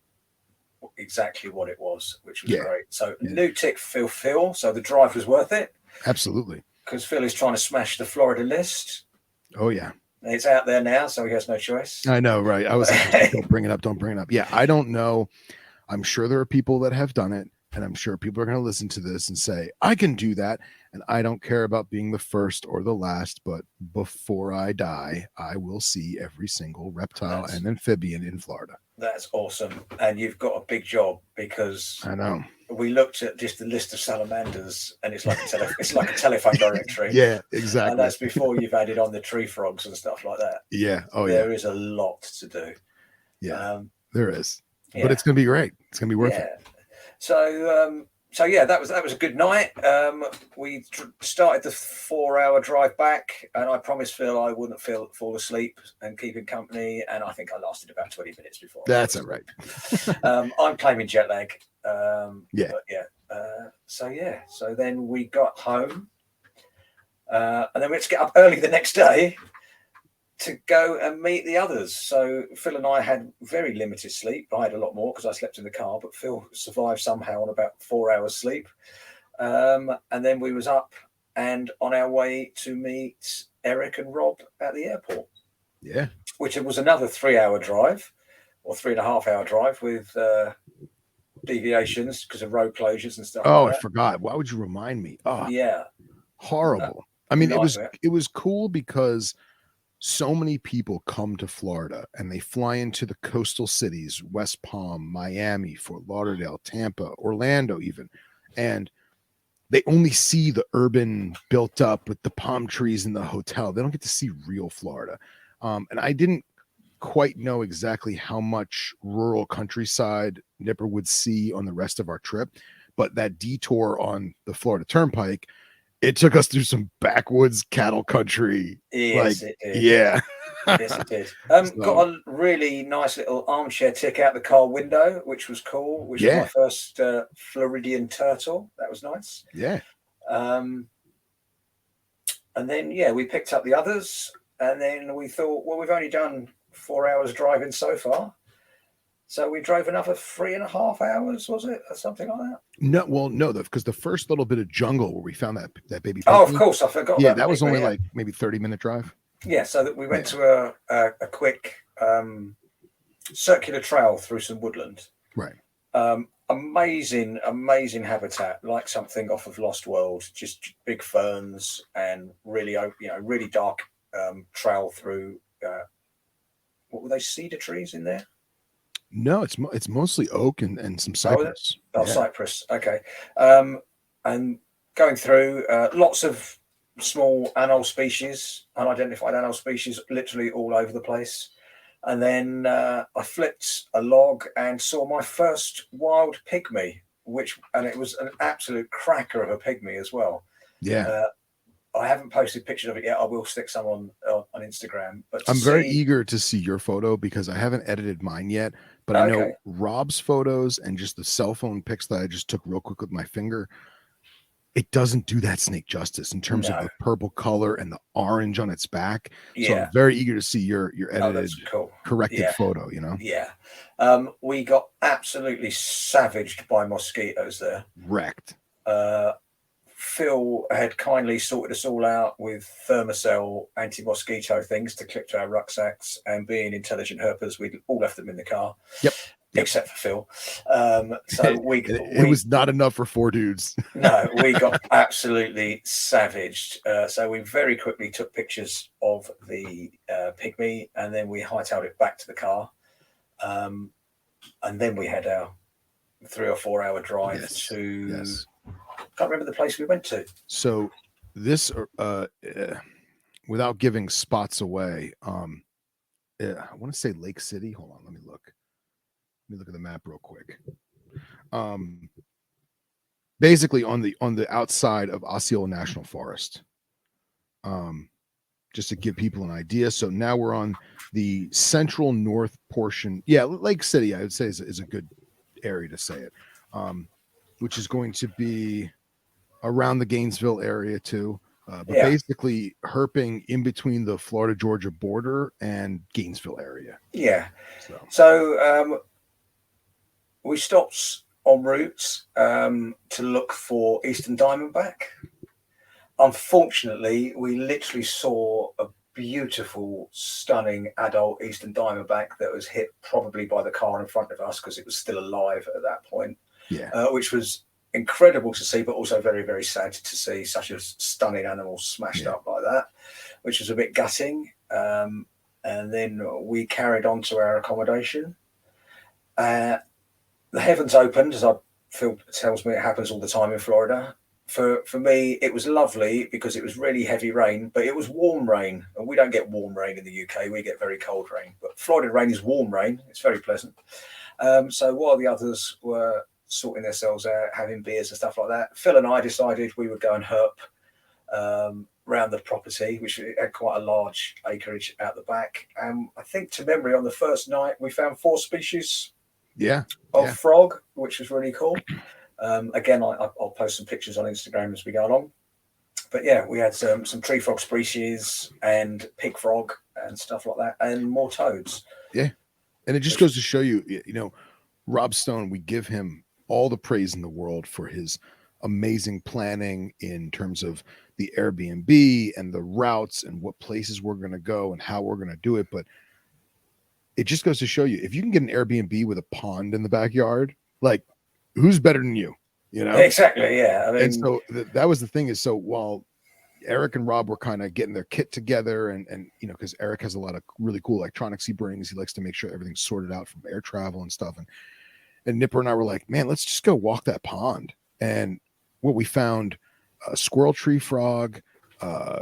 exactly what it was, which was great. So new tick for Phil. So the drive was worth it. Absolutely. Because Phil is trying to smash the Florida list. Oh, yeah. It's out there now, so he has no choice. I know, right? I was like, don't bring it up. Yeah, I don't know. I'm sure there are people that have done it. and I'm sure people are going to listen to this and say, I can do that. And I don't care about being the first or the last, but before I die, I will see every single reptile and amphibian in Florida. That's awesome. And you've got a big job, because I know. we looked at just the list of salamanders, and it's like a telephone directory. Yeah, exactly. And that's before you've added on the tree frogs and stuff like that. Yeah. Oh, There is a lot to do. Yeah, there is. Yeah. But it's going to be great. It's going to be worth it. So yeah, that was a good night. We started the 4-hour drive back, and I promised Phil I wouldn't fall asleep and keep him company, and I think I lasted about 20 minutes before. That's all right. I'm claiming jet lag. Yeah. But yeah. So then we got home, and then we had to get up early the next day to go and meet the others. So Phil and I had very limited sleep. I had a lot more because I slept in the car, but Phil survived somehow on about 4 hours sleep. And then we was up and on our way to meet Eric and Rob at the airport. Yeah. Which was another 3-hour drive, or 3.5-hour drive, with deviations because of road closures and stuff. Oh, I forgot. Why would you remind me? Oh, yeah. Horrible. I mean, Nightmare. it was cool because so many people come to Florida and they fly into the coastal cities, West Palm, Miami, Fort Lauderdale, Tampa, Orlando even. And they only see the urban built up with the palm trees in the hotel. They don't get to see real Florida. And I didn't quite know exactly how much rural countryside Nipper would see on the rest of our trip. But that detour on the Florida Turnpike, it took us through some backwoods cattle country. Yes, it did. Yeah. Yes, it did. Got a really nice little armchair tick out the car window, which was cool. Which was my first Floridian turtle. That was nice. Yeah. And then we picked up the others, and then we thought, well, we've only done 4 hours driving so far. So we drove another 3.5 hours, was it, or something like that? No, because the first little bit of jungle where we found that baby. Oh, of course, I forgot. Yeah, that was only like maybe 30-minute drive. Yeah, so that we went to a quick circular trail through some woodland. Right. Amazing habitat, like something off of Lost World. Just big ferns and really dark trail through. What were they? Cedar trees in there? No, it's mostly oak and some cypress. Cypress. Okay. And going through lots of small unidentified animal species, literally all over the place. And then I flipped a log and saw my first wild pygmy, and it was an absolute cracker of a pygmy as well. Yeah. I haven't posted pictures of it yet. I will stick some on Instagram. But I'm very eager to see your photo because I haven't edited mine yet. But I know Rob's photos and just the cell phone pics that I just took real quick with my finger, it doesn't do that snake justice in terms of the purple color and the orange on its back. Yeah. So I'm very eager to see your edited, corrected photo, Yeah. We got absolutely savaged by mosquitoes there. Wrecked. Phil had kindly sorted us all out with Thermacell anti-mosquito things to clip to our rucksacks, and being intelligent herpers, we all left them in the car. Yep. Except for Phil. So it was not enough for 4 dudes. No, we got absolutely savaged. So we very quickly took pictures of the pygmy, and then we hightailed it back to the car. And then we had our 3 or 4 hour drive to... Yes. Can't remember the place we went to. So this, without giving spots away, I want to say Lake City. Hold on, let me look. Let me look at the map real quick. Basically on the outside of Osceola National Forest. Just to give people an idea. So now we're on the central north portion. Yeah, Lake City, I would say is a good area to say it. Which is going to be around the Gainesville area too. But basically herping in between the Florida-Georgia border and Gainesville area. Yeah. So we stopped en route to look for eastern diamondback. Unfortunately, we literally saw a beautiful, stunning adult eastern diamondback that was hit probably by the car in front of us because it was still alive at that point. Yeah. Which was incredible to see, but also very, very sad to see such a stunning animal smashed up like that, which was a bit gutting. And then we carried on to our accommodation. The heavens opened, as Phil tells me it happens all the time in Florida. For me, it was lovely because it was really heavy rain, but it was warm rain. And we don't get warm rain in the UK. We get very cold rain. But Florida rain is warm rain. It's very pleasant. So while the others were sorting themselves out, having beers and stuff like that, Phil and I decided we would go and herp around the property, which had quite a large acreage out the back. I think to memory, on the first night, we found 4 species of frog, which was really cool. Again, I'll post some pictures on Instagram as we go along. But yeah, we had some tree frog species and pig frog and stuff like that, and more toads. Yeah. And it just goes to show you, Rob Stone, we give him all the praise in the world for his amazing planning in terms of the Airbnb and the routes and what places we're going to go and how we're going to do it. But it just goes to show you, if you can get an Airbnb with a pond in the backyard, like, who's better than you? Exactly. Yeah. I mean, and so that was the thing is, so while Eric and Rob were kind of getting their kit together and because Eric has a lot of really cool electronics he brings, he likes to make sure everything's sorted out from air travel and stuff. And Nipper and I were like, man, let's just go walk that pond. And what we found, squirrel tree frog, pine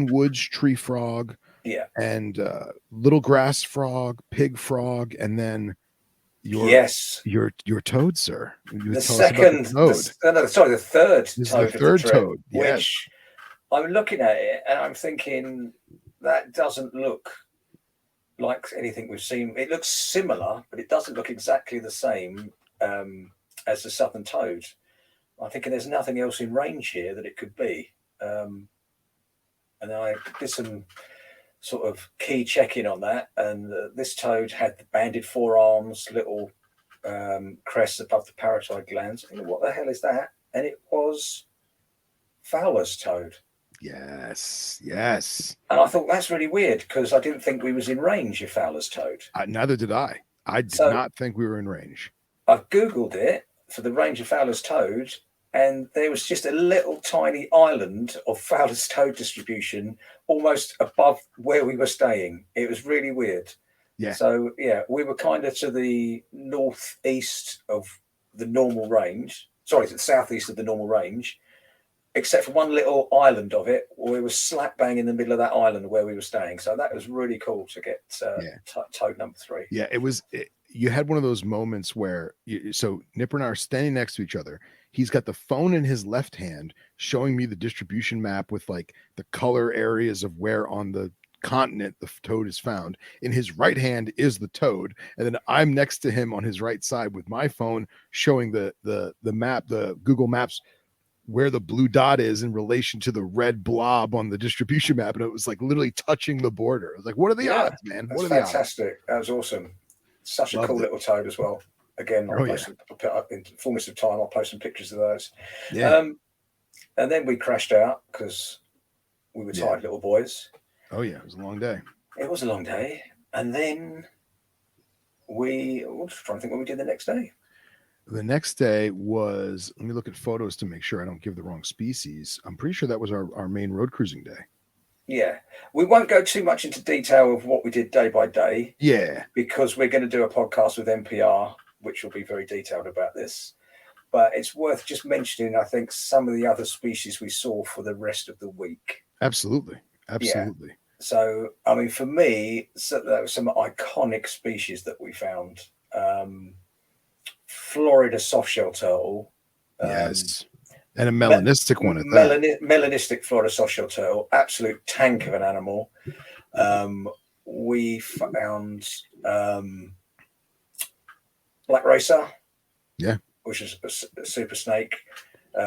woods tree frog, and little grass frog, pig frog, and then your toad, sir. The third toad. Yes. Which I'm looking at it and I'm thinking that doesn't look like anything we've seen. It looks similar, but it doesn't look exactly the same as the southern toad. I'm thinking there's nothing else in range here that it could be. And I did some sort of key checking on that, and this toad had the banded forearms, little crests above the parotid glands. What the hell is that? And it was Fowler's toad. Yes. And I thought that's really weird because I didn't think we was in range of Fowler's toad. Neither did I. I did not think we were in range. I've Googled it for the range of Fowler's toad, and there was just a little tiny island of Fowler's toad distribution almost above where we were staying. It was really weird. Yeah. So, we were kind of to the northeast of the normal range. Sorry, to the southeast of the normal range, except for one little island of it, where we were slap bang in the middle of that island where we were staying. So that was really cool to get toad number 3. Yeah, you had one of those moments where so Nipper and I are standing next to each other. He's got the phone in his left hand showing me the distribution map with like the color areas of where on the continent the toad is found. In his right hand is the toad, and then I'm next to him on his right side with my phone showing the map, the Google Maps, where the blue dot is in relation to the red blob on the distribution map, and it was like literally touching the border. I was like, what are the odds, man? That's what are fantastic. That was awesome. Such a cool little toad as well. Again, I'll post in the fullness of time, I'll post some pictures of those. Yeah. And then we crashed out because we were tired little boys. Oh yeah, it was a long day. It was a long day. And then I was trying to think what we did the next day. The next day was, let me look at photos to make sure I don't give the wrong species. I'm pretty sure that was our main road cruising day. Yeah. We won't go too much into detail of what we did day by day. Yeah. Because we're going to do a podcast with NPR, which will be very detailed about this. But it's worth just mentioning, I think, some of the other species we saw for the rest of the week. Absolutely. Yeah. So, I mean, for me, there were some iconic species that we found. Florida softshell turtle. Yes. And a melanistic one at that. Melanistic Florida softshell turtle, absolute tank of an animal. We found black racer. Yeah. Which is a super snake.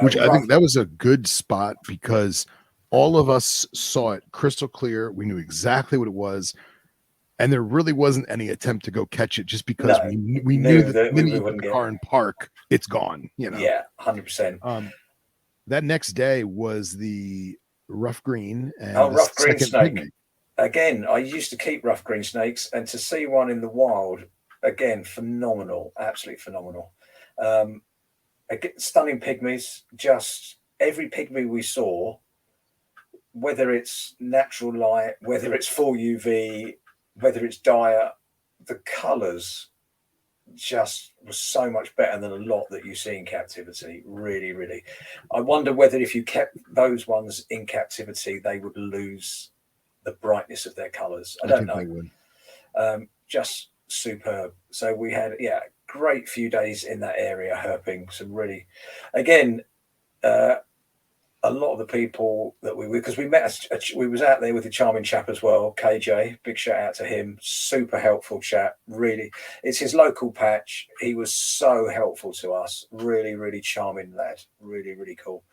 Which I think that was a good spot because all of us saw it crystal clear. We knew exactly what it was. And there really wasn't any attempt to go catch it just because we knew that the minute you put the car in park, it's gone. Yeah, 100%. That next day was the rough green and rough green snake. pygmy. Again, I used to keep rough green snakes, and to see one in the wild again, phenomenal, absolutely phenomenal. Again, stunning pygmies. Just every pygmy we saw, whether it's natural light, whether it's full UV, whether it's diet, the colours just was so much better than a lot that you see in captivity. Really, really. I wonder whether if you kept those ones in captivity, they would lose the brightness of their colours. I don't know. They would. Just superb. So we had, great few days in that area herping. Some really, again, a lot of the people that because we met, we was out there with a charming chap as well, KJ. Big shout out to him. Super helpful chap. Really, it's his local patch. He was so helpful to us. Really, really charming lad. Really, really cool.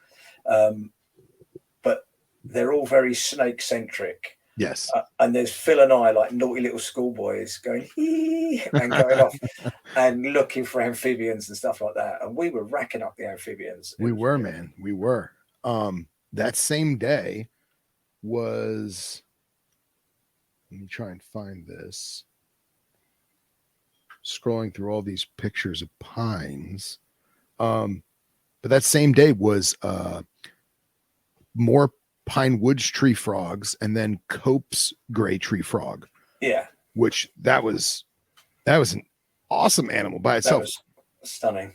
But they're all very snake centric. Yes. And there's Phil and I, like naughty little schoolboys, going hee and going off and looking for amphibians and stuff like that. And we were racking up the amphibians. We were, man. We were. That same day was, let me try and find this. Scrolling through all these pictures of pines. But that same day was more pine woods tree frogs and then Cope's gray tree frog. Yeah. Which that was an awesome animal by itself. That was stunning.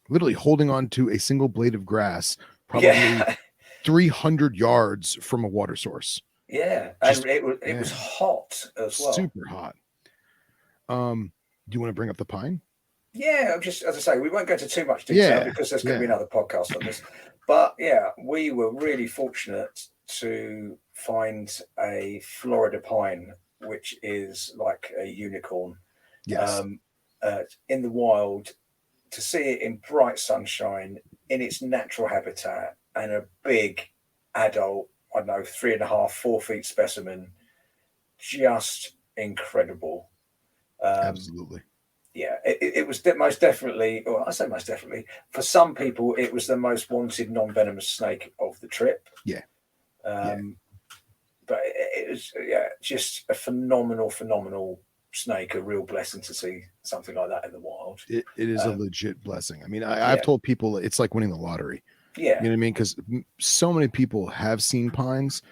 Literally holding on to a single blade of grass, probably 300 yards from a water source. Yeah. And it was hot as well. Super hot. Do you want to bring up the pine? Yeah, just as I say, we won't go into too much detail because there's going to be another podcast on this. But yeah, we were really fortunate to find a Florida pine, which is like a unicorn. Yes. In the wild, to see it in bright sunshine in its natural habitat and a big adult, I don't know, 3.5, 4 feet specimen, just incredible. Absolutely. Yeah, it was most definitely, or I say most definitely, for some people, it was the most wanted non-venomous snake of the trip. Yeah. But it was, just a phenomenal snake. A real blessing to see something like that in the wild. It is a legit blessing. I mean, I've told people it's like winning the lottery. Yeah. You know what I mean? Because so many people have seen pines,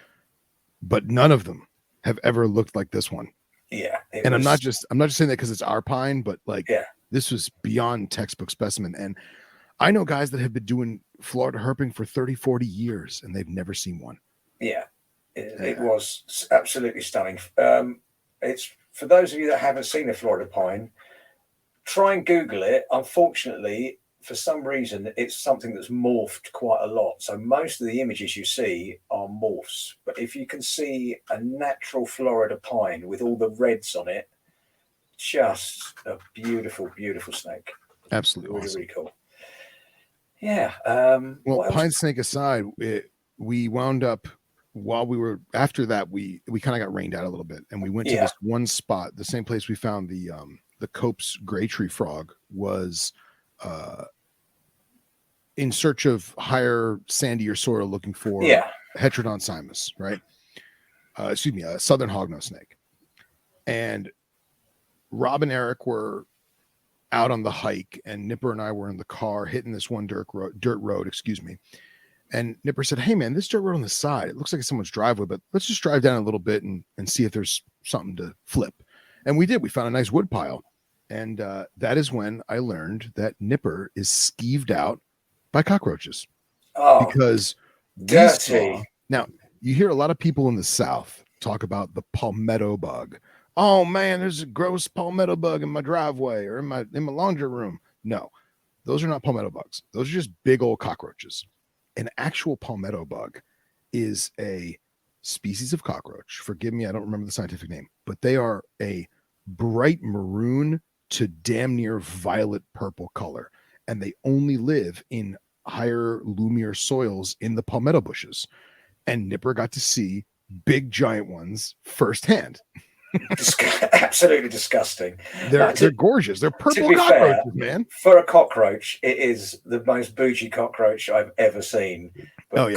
but none of them have ever looked like this one. Yeah. And I'm not just saying that because it's our pine, but this was beyond textbook specimen. And I know guys that have been doing Florida herping for 30, 40 years and they've never seen one. Yeah. It was absolutely stunning. It's for those of you that haven't seen a Florida pine, try and Google it. Unfortunately, for some reason, it's something that's morphed quite a lot. So most of the images you see are morphs. But if you can see a natural Florida pine with all the reds on it, just a beautiful, beautiful snake. Absolutely. Really, awesome. really cool. Yeah. Well, pine snake aside, we wound up while we were after that, we kind of got rained out a little bit, and we went to this one spot, the same place we found the Cope's gray tree frog was in search of higher, sandier soil, looking for Heterodon cymus, right? A southern hognose snake. And Rob and Eric were out on the hike, and Nipper and I were in the car hitting this one dirt road, And Nipper said, "Hey man, this dirt road on the side, it looks like it's someone's driveway, but let's just drive down a little bit and see if there's something to flip." And we did. We found a nice wood pile. And that is when I learned that Nipper is skeeved out by cockroaches. Oh, because dirty. Now, you hear a lot of people in the South talk about the palmetto bug. Oh man, there's a gross palmetto bug in my driveway or in my laundry room. No, those are not palmetto bugs. Those are just big old cockroaches. An actual palmetto bug is a species of cockroach. Forgive me, I don't remember the scientific name, but they are a bright maroon to damn near violet purple color. And they only live in higher, loomier soils in the palmetto bushes. And Nipper got to see big, giant ones firsthand. Absolutely disgusting. They're gorgeous. They're purple cockroaches, man. For a cockroach, it is the most bougie cockroach I've ever seen. But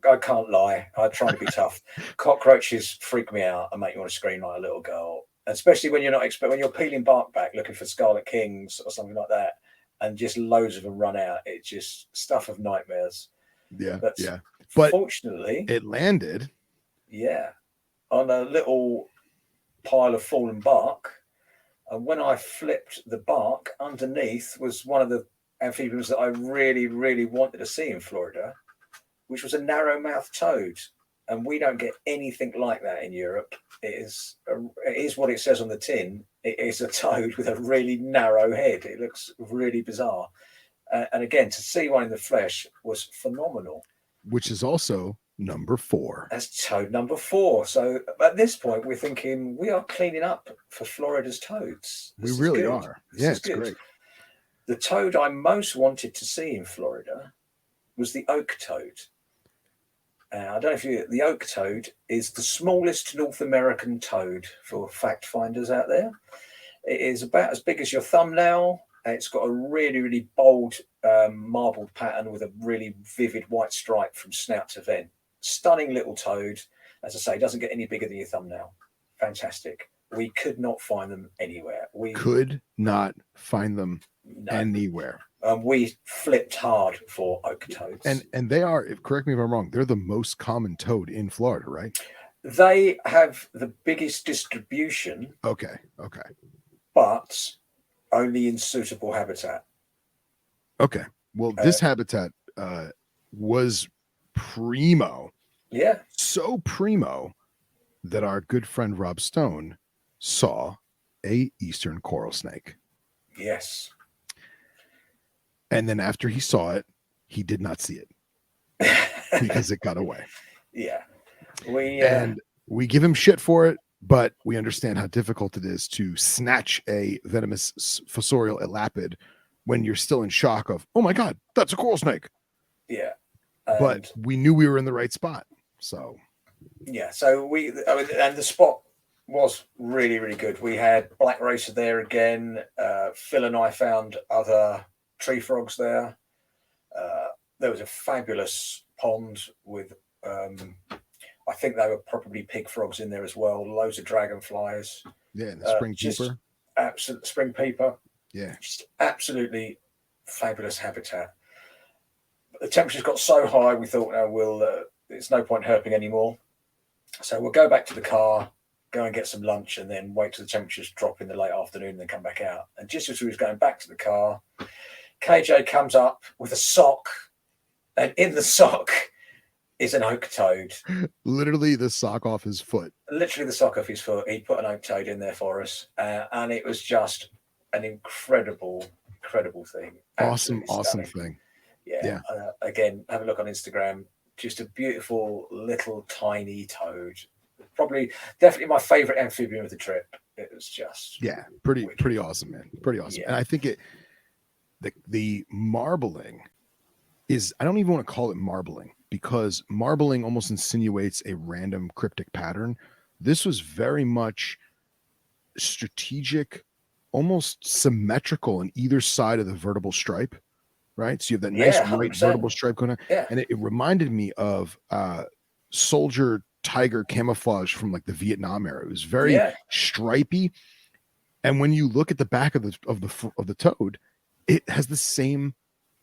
I can't lie. I try to be tough. Cockroaches freak me out and make me want to scream like a little girl. especially when you're not when you're peeling bark back looking for scarlet kings or something like that, and just loads of them run out. It's just stuff of nightmares. Yeah, But yeah. But fortunately, it landed. yeah, on a little pile of fallen bark. And when I flipped the bark, underneath was one of the amphibians that I really, really wanted to see in Florida, which was a narrow-mouthed toad. And we don't get anything like that in Europe. It is what it says on the tin. It is a toad with a really narrow head. It looks really bizarre. And again, to see one in the flesh was phenomenal. Which is also number 4. That's toad number 4. So at this point, we're thinking we are cleaning up for Florida's toads. We really are. Yeah, it's great. The toad I most wanted to see in Florida was the oak toad. I don't know if the oak toad is the smallest North American toad for fact finders out there. It is about as big as your thumbnail. It's got a really, really bold marbled pattern with a really vivid white stripe from snout to vent. Stunning little toad. As I say, doesn't get any bigger than your thumbnail. Fantastic. We could not find them anywhere. We could not find them anywhere. We flipped hard for oak toads. And they are, correct me if I'm wrong, they're the most common toad in Florida, right? They have the biggest distribution. Okay. But only in suitable habitat. Okay. Well, this habitat was primo. Yeah. So primo that our good friend Rob Stone saw a eastern coral snake. Yes. And then after he saw it, he did not see it because it got away. Yeah. We give him shit for it, but we understand how difficult it is to snatch a venomous fossorial elapid when you're still in shock of, oh my God, that's a coral snake. Yeah. But we knew we were in the right spot. So yeah, and the spot was really, really good. We had black racer there again. Phil and I found other tree frogs there. There was a fabulous pond with I think they were probably pig frogs in there as well. Loads of dragonflies. Yeah, and the spring peeper. Absolute spring peeper. Yeah, just absolutely fabulous habitat. But the temperatures got so high, we thought, it's no point herping anymore. So we'll go back to the car, go and get some lunch, and then wait till the temperatures drop in the late afternoon, and then come back out. And just as we was going back to the car, KJ comes up with a sock, and in the sock is an oak toad. Literally the sock off his foot. Literally the sock off his foot. He put an oak toad in there for us, and it was just an incredible thing. Awesome thing. Yeah. Again, have a look on Instagram. Just a beautiful little tiny toad. Definitely my favorite amphibian of the trip. It was just pretty awesome, man. Pretty awesome. Yeah. And I think the marbling is, I don't even want to call it marbling, because marbling almost insinuates a random cryptic pattern. This was very much strategic, almost symmetrical on either side of the vertebral stripe, right? So you have that nice white vertebral stripe going on. Yeah. And it reminded me of soldier tiger camouflage from like the Vietnam era. It was very stripy. And when you look at the back of the toad, it has the same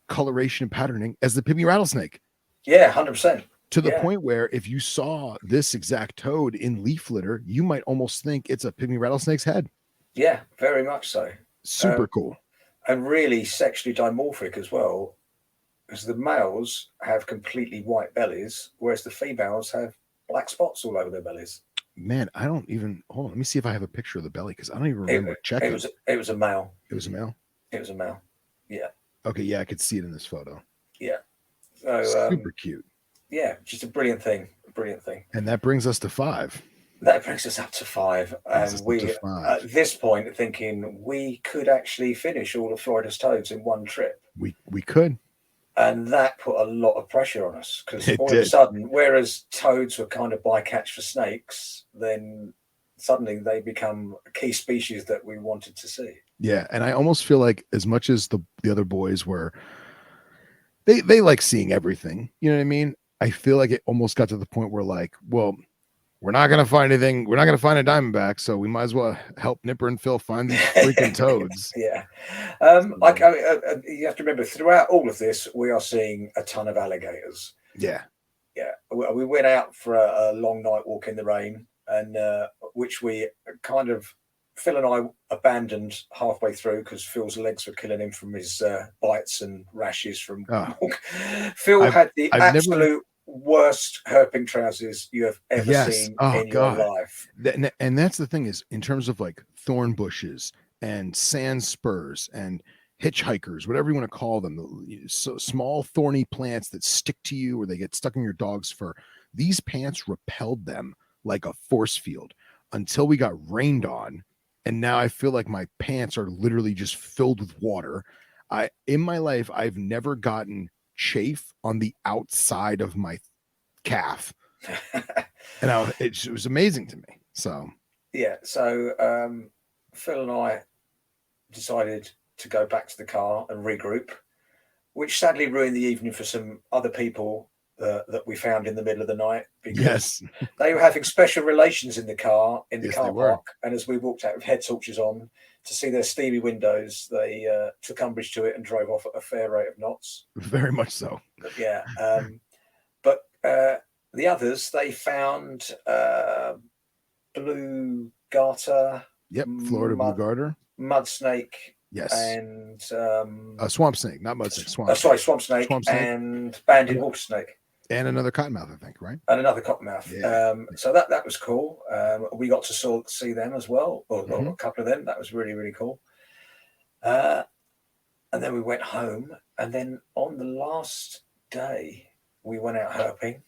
coloration and patterning as the pygmy rattlesnake. Yeah, 100%. To the point where if you saw this exact toad in leaf litter, you might almost think it's a pygmy rattlesnake's head. Yeah, very much so. Super cool. And really sexually dimorphic as well, because the males have completely white bellies, whereas the females have black spots all over their bellies. Man, I don't even, hold on, let me see if I have a picture of the belly, because I don't even remember checking. It was a male. It was a male? It was a male. Yeah. Okay, yeah, I could see it in this photo. Yeah. So, super cute. Yeah, just a brilliant thing. And that brings us to 5. That brings us up to 5. And we, at this point, are thinking we could actually finish all of Florida's toads in one trip. We could. And that put a lot of pressure on us, because all of a sudden, whereas toads were kind of bycatch for snakes, then suddenly they become a key species that we wanted to see. Yeah, and I almost feel like, as much as the other boys were, they like seeing everything, you know what I mean? I feel like it almost got to the point where, like, well, we're not gonna find anything. We're not gonna find a diamondback, so we might as well help Nipper and Phil find these freaking toads. Yeah. So- You have to remember, throughout all of this, we are seeing a ton of alligators. Yeah. Yeah, we went out for a long night walk in the rain, and which we kind of, Phil and I abandoned halfway through because Phil's legs were killing him from his bites and rashes from. Phil had the absolute worst herping trousers you have ever seen in your life. And that's the thing is, in terms of like thorn bushes and sand spurs and hitchhikers, whatever you want to call them, so small thorny plants that stick to you or they get stuck in your dog's fur. These pants repelled them like a force field until we got rained on. And now I feel like my pants are literally just filled with water. In my life, I've never gotten chafe on the outside of my calf. And it was amazing to me. So yeah, so Phil and I decided to go back to the car and regroup, which sadly ruined the evening for some other people that we found in the middle of the night, because they were having special relations in the car car park. And as we walked out with head torches on to see their steamy windows, they took umbrage to it and drove off at a fair rate of knots. Very much so. But yeah. But the others, they found blue garter. Yep, Florida blue garter. Mud snake. Yes. And swamp snake, not mud snake. Swamp snake. And banded water snake. And another cottonmouth, I think, right? And another cottonmouth. Yeah. So that was cool. We got to see them as well, or a couple of them. That was really, really cool. And then we went home. And then on the last day, we went out herping.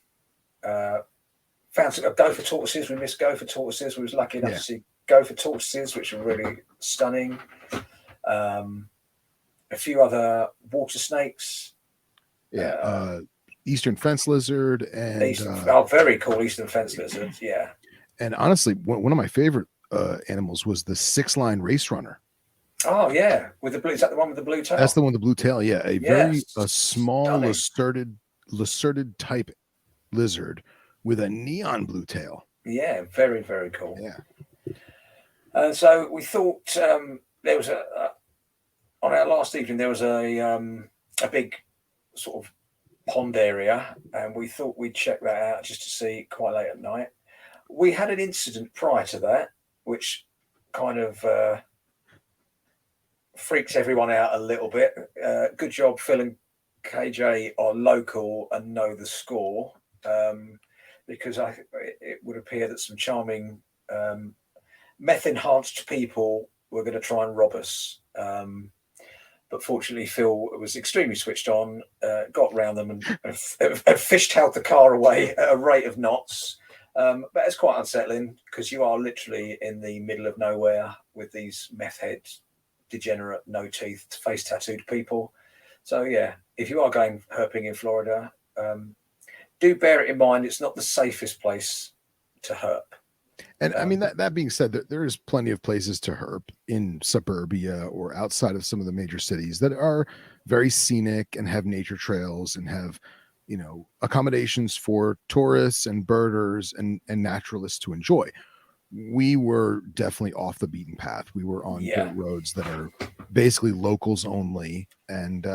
Found some gopher tortoises. We missed gopher tortoises. We was lucky enough to see gopher tortoises, which were really stunning. A few other water snakes. Eastern fence lizard and very cool eastern fence lizards. Yeah. And honestly, one of my favorite animals was the 6-line race runner. Oh yeah, with the blue. Is that the one with the blue tail? That's the one with the blue tail. Yeah, very small lacerted type lizard with a neon blue tail. Yeah, very, very cool. Yeah. So we thought there was on our last evening there was a big sort of pond area, and we thought we'd check that out just to see quite late at night. We had an incident prior to that, which kind of freaks everyone out a little bit. Good job, Phil and KJ are local and know the score, because it would appear that some charming meth-enhanced people were going to try and rob us. But fortunately, Phil was extremely switched on, got round them and fishtailed the car away at a rate of knots. But it's quite unsettling because you are literally in the middle of nowhere with these meth head, degenerate, no teeth, face tattooed people. So yeah, if you are going herping in Florida, do bear it in mind. It's not the safest place to herp. And I mean, that being said, there is plenty of places to herp in suburbia or outside of some of the major cities that are very scenic and have nature trails and have, accommodations for tourists and birders and naturalists to enjoy. We were definitely off the beaten path. We were on dirt roads that are basically locals only. And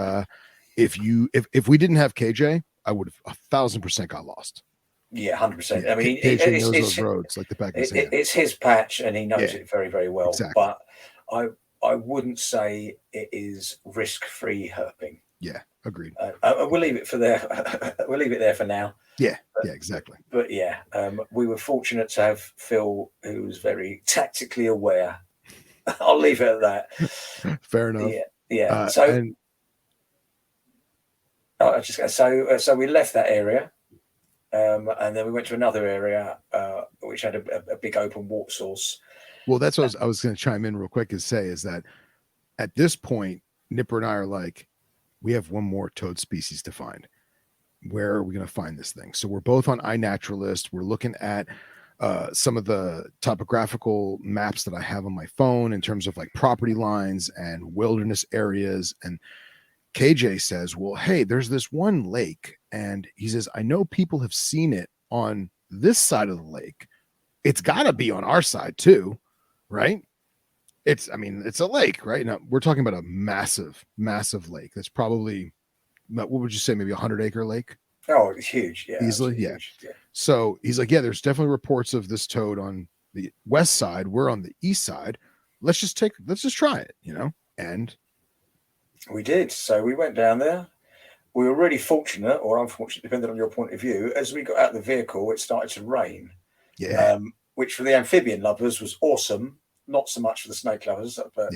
if we didn't have KJ, I would have 1,000% got lost. Yeah, 100%. I mean, KJ knows those roads like the back of his hand. It's his patch, and he knows it very, very well. Exactly. But I wouldn't say it is risk-free herping. Yeah, agreed. We'll leave it there. We'll leave it there for now. Yeah, exactly. But yeah, we were fortunate to have Phil, who was very tactically aware. I'll leave it at that. Fair enough. Yeah. So we left that area. And then we went to another area which had a big open water source. Well, that's what I was going to chime in real quick is that at this point, Nipper and I are like, we have one more toad species to find. Where are we going to find this thing? So we're both on iNaturalist. We're looking at some of the topographical maps that I have on my phone in terms of like property lines and wilderness areas. And KJ says, well, hey, there's this one lake. And he says, I know people have seen it on this side of the lake, it's got to be on our side too, right? It's a lake, right? Now we're talking about a massive, massive lake. That's probably, what would you say, maybe 100-acre lake? Oh, it's huge. Yeah. Easily. Yeah. Huge. Yeah. So he's like, yeah, there's definitely reports of this toad on the west side. We're on the east side. Let's just try it, And We did. So we went down there. We were really fortunate, or unfortunate, depending on your point of view. As we got out of the vehicle, it started to rain. yeah, Which for the amphibian lovers was awesome. Not so much for the snake lovers, but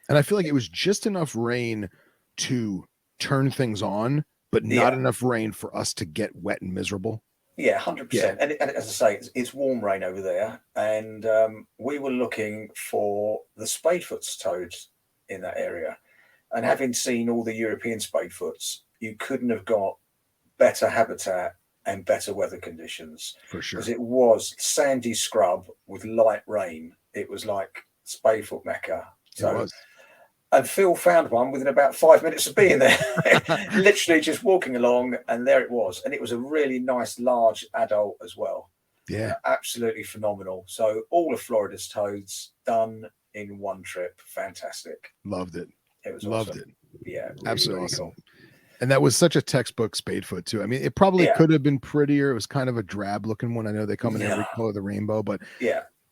and I feel like it was just enough rain to turn things on, but not enough rain for us to get wet and miserable. Yeah, 100%. And as I say, it's warm rain over there, and we were looking for the spadefoots toads in that area. And having seen all the European spadefoots, you couldn't have got better habitat and better weather conditions. For sure. Because it was sandy scrub with light rain. It was like spadefoot mecca. So, it was. And Phil found one within about 5 minutes of being there, literally just walking along, and there it was. And it was a really nice, large adult as well. Yeah. Absolutely phenomenal. So all of Florida's toads done in one trip. Fantastic. Loved it. It was Loved awesome. it. Yeah. Really, Absolutely really awesome. cool. And that was such a textbook spadefoot too. I mean, it probably could have been prettier. It was kind of a drab looking one. I know they come in every color of the rainbow, but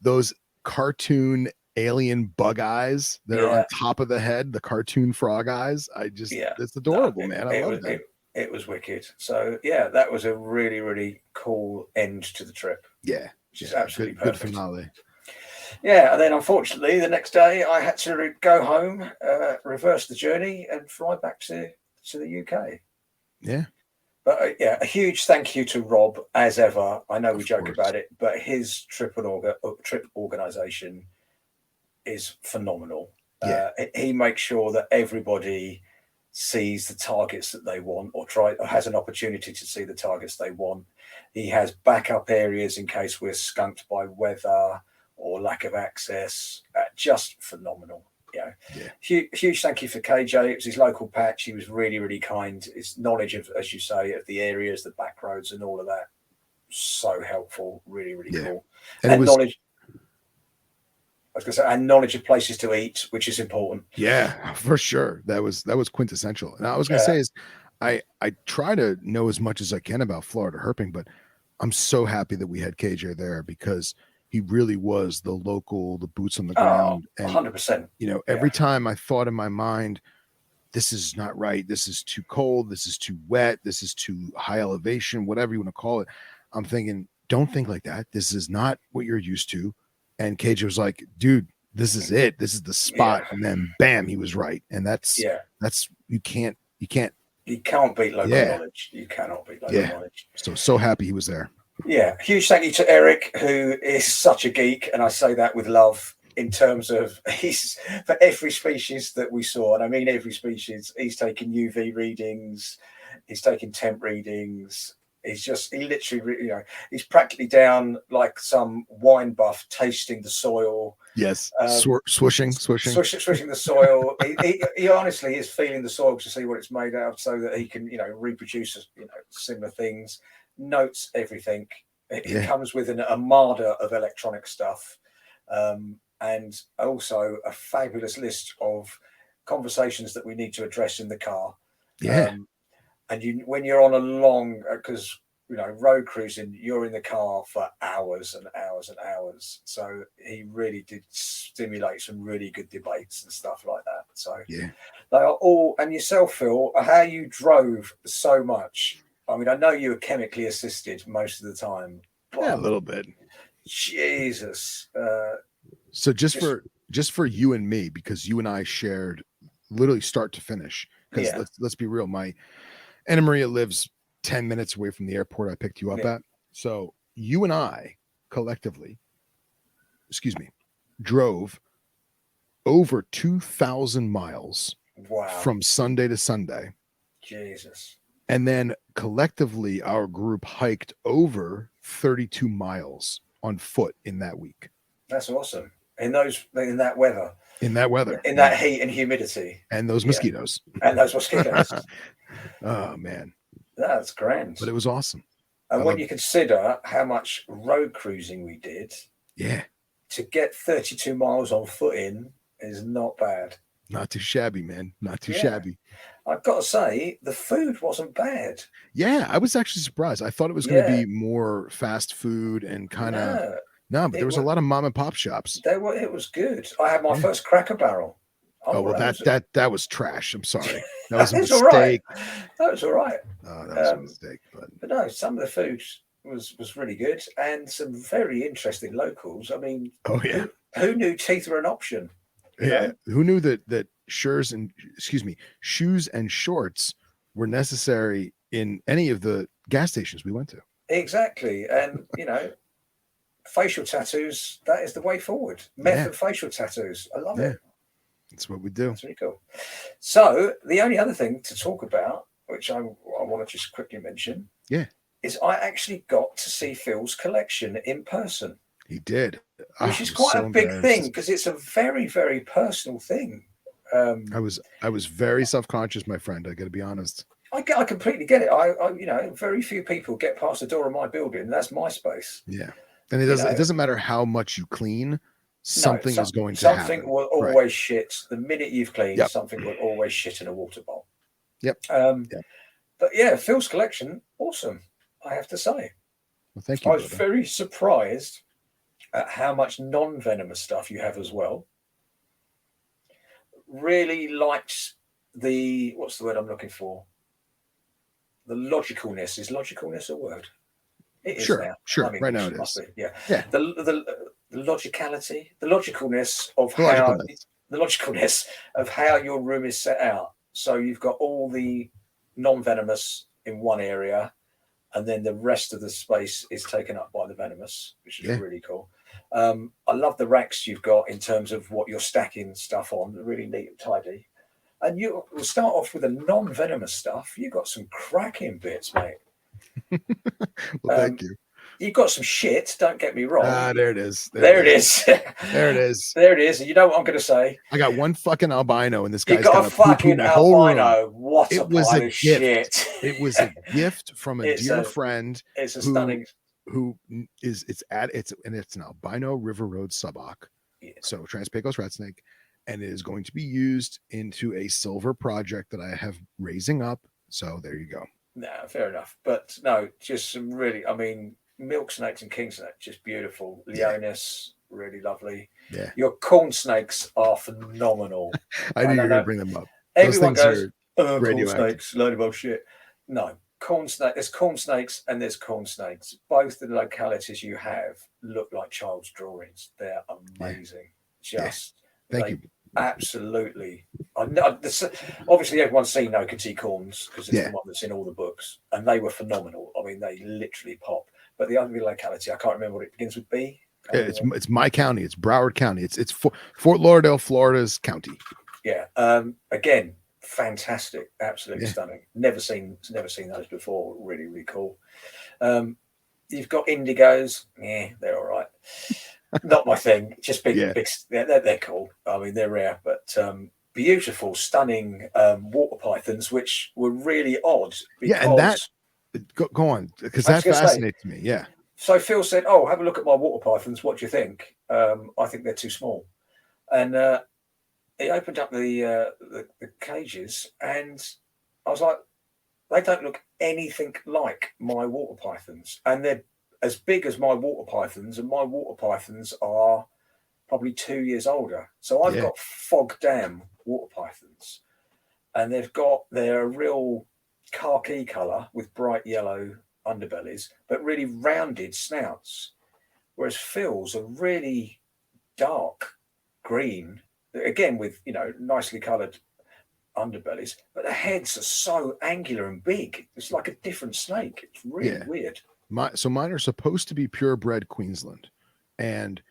those cartoon alien bug eyes that are on top of the head, the cartoon frog eyes, it's adorable, man. I love that. It was wicked. So that was a really, really cool end to the trip. Yeah. Which is absolutely perfect. Good finale. Yeah, and then unfortunately the next day I had to go home, reverse the journey and fly back to the UK. Yeah. But a huge thank you to Rob, as ever. I know we joke about it, but his trip organization is phenomenal. Yeah. He makes sure that everybody sees the targets that they want, or has an opportunity to see the targets they want. He has backup areas in case we're skunked by weather or lack of access. Just phenomenal. Huge thank you for KJ. It was his local patch. He was really, really kind. His knowledge of, as you say, of the areas, the back roads and all of that, so helpful. Really, really cool. And knowledge. I was going to say, and knowledge of places to eat, which is important. Yeah, for sure. That was quintessential. And I was going to say is, I try to know as much as I can about Florida herping, but I'm so happy that we had KJ there because he really was the boots on the ground. And 100%. Every time I thought in my mind, this is not right. This is too cold. This is too wet. This is too high elevation, whatever you want to call it. I'm thinking, don't think like that. This is not what you're used to. And KJ was like, dude, this is it. This is the spot. And then bam, he was right. And that's you can't beat local knowledge. You cannot beat local knowledge. So happy he was there. Yeah, huge thank you to Eric, who is such a geek, and I say that with love. In terms of he's for every species that we saw, and I mean every species, he's taking UV readings, he's taking temp readings. He literally, he's practically down like some wine buff, tasting the soil. Yes, swishing the soil. he honestly is feeling the soil to see what it's made out of, so that he can, reproduce, similar things. Notes everything. It comes with an armada of electronic stuff, and also a fabulous list of conversations that we need to address in the car. And when you're on a long, because road cruising, you're in the car for hours and hours and hours. So he really did stimulate some really good debates and stuff like that. So they are all, and yourself, Phil, how you drove so much. I mean, I know you were chemically assisted most of the time. Yeah, a little bit. Jesus. So just for you and me, because you and I shared literally start to finish. Because let's be real, my Anna Maria lives 10 minutes away from the airport I picked you up at. So you and I collectively, drove over 2,000 miles from Sunday to Sunday. Jesus. And then collectively, our group hiked over 32 miles on foot in that week. That's awesome. In that weather. In that heat and humidity. And those mosquitoes. Oh, man. But it was awesome. And when you consider how much road cruising we did, to get 32 miles on foot in is not bad. Not too shabby, man. Not too shabby. I've got to say, the food wasn't bad. Yeah, I was actually surprised. I thought it was going to be more fast food and kind of but there was a lot of mom and pop shops. It was good. I had my first Cracker Barrel. Oh well, that was trash. I'm sorry. That was a mistake. All right. That was all right. Oh, that was a mistake. But no, some of the food was really good, and some very interesting locals. I mean, who knew teeth were an option? Yeah, who knew that shoes and shorts were necessary in any of the gas stations we went to? Exactly, and facial tattoos, that is the way forward. Method facial tattoos. I love it. That's what we do. That's really cool. So the only other thing to talk about, which I want to just quickly mention, is I actually got to see Phil's collection in person. He did. Which is quite a big thing because it's a very, very personal thing. I was very self-conscious, my friend. I got to be honest. I completely get it. I very few people get past the door of my building. That's my space. Yeah. And it doesn't matter how much you clean, something is going to happen. Something will always shit. The minute you've cleaned, something will always shit in a water bowl. Yep. But yeah, Phil's collection, awesome, I have to say. Well, thank you. I was very surprised at how much non-venomous stuff you have as well. Really liked what's the word I'm looking for? The logicalness. Is logicalness a word? It is now. Sure. I mean, right now it is. Yeah. The logicality, the logicalness of how your room is set out. So you've got all the non-venomous in one area, and then the rest of the space is taken up by the venomous, which is really cool. I love the racks you've got in terms of what you're stacking stuff on. Really neat and tidy. And we'll start off with the non-venomous stuff. You've got some cracking bits, mate. Well, thank you. You've got some shit, don't get me wrong. There it is. There it is. There it is. There it is. And you know what I'm going to say? I got one fucking albino, and this guy's got a fucking albino. What it a was pile a of gift. shit. It was a gift from a dear friend. It's a stunning. It's an albino River Road Subak. Yeah. So Trans-Pecos rat snake, and it is going to be used into a silver project that I have raising up. So there you go. No, fair enough. But no, just some really, I mean, milk snakes and king snakes, just beautiful. Leonis, really lovely. Yeah. Your corn snakes are phenomenal. I knew you were going to bring them up. Everyone goes, corn snakes, load of bullshit. No, corn snake. There's corn snakes and there's corn snakes. Both the localities you have look like child's drawings. They're amazing. Thank you. Absolutely. Obviously, everyone's seen Okatee corns because it's the one that's in all the books, and they were phenomenal. I mean, they literally pop. But the other locality, I can't remember what it begins with B. It's my county. It's Broward County. It's Fort Lauderdale, Florida's county. Yeah. Again, fantastic. Absolutely stunning. Never seen those before. Really, really cool. You've got indigos. Yeah, they're all right. Not my thing. Just big. They're cool. I mean, they're rare, but beautiful, stunning water pythons, which were really odd. And that go on, because that fascinates me. Yeah. So Phil said, "Oh, have a look at my water pythons. What do you think?" I think they're too small, and he opened up the cages, and I was like, "They don't look anything like my water pythons, and they're as big as my water pythons, and my water pythons are probably 2 years older. So I've got fog dam water pythons, and they're a real khaki colour with bright yellow underbellies, but really rounded snouts. Whereas Phil's are really dark green, again with nicely coloured underbellies, but the heads are so angular and big. It's like a different snake. It's really weird. Mine are supposed to be purebred Queensland, and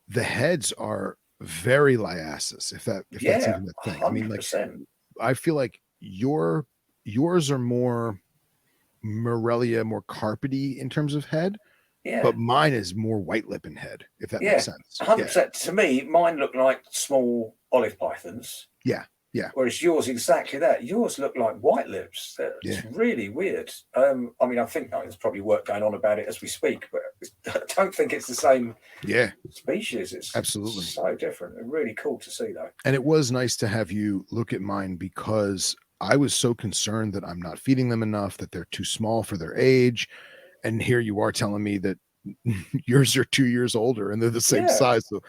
the heads are very liasis. If that's even the thing. 100%. I mean, like, I feel like yours are more Morelia, more carpety in terms of head. Yeah. But mine is more white lip in head, if that makes sense. 100%. To me, mine look like small olive pythons. Yeah. Yeah. Whereas yours, exactly that. Yours look like white lips. It's really weird. I mean, I think there's probably work going on about it as we speak, but I don't think it's the same species. It's absolutely so different. Really cool to see, though. And it was nice to have you look at mine, because I was so concerned that I'm not feeding them enough, that they're too small for their age. And here you are telling me that yours are 2 years older and they're the same size. So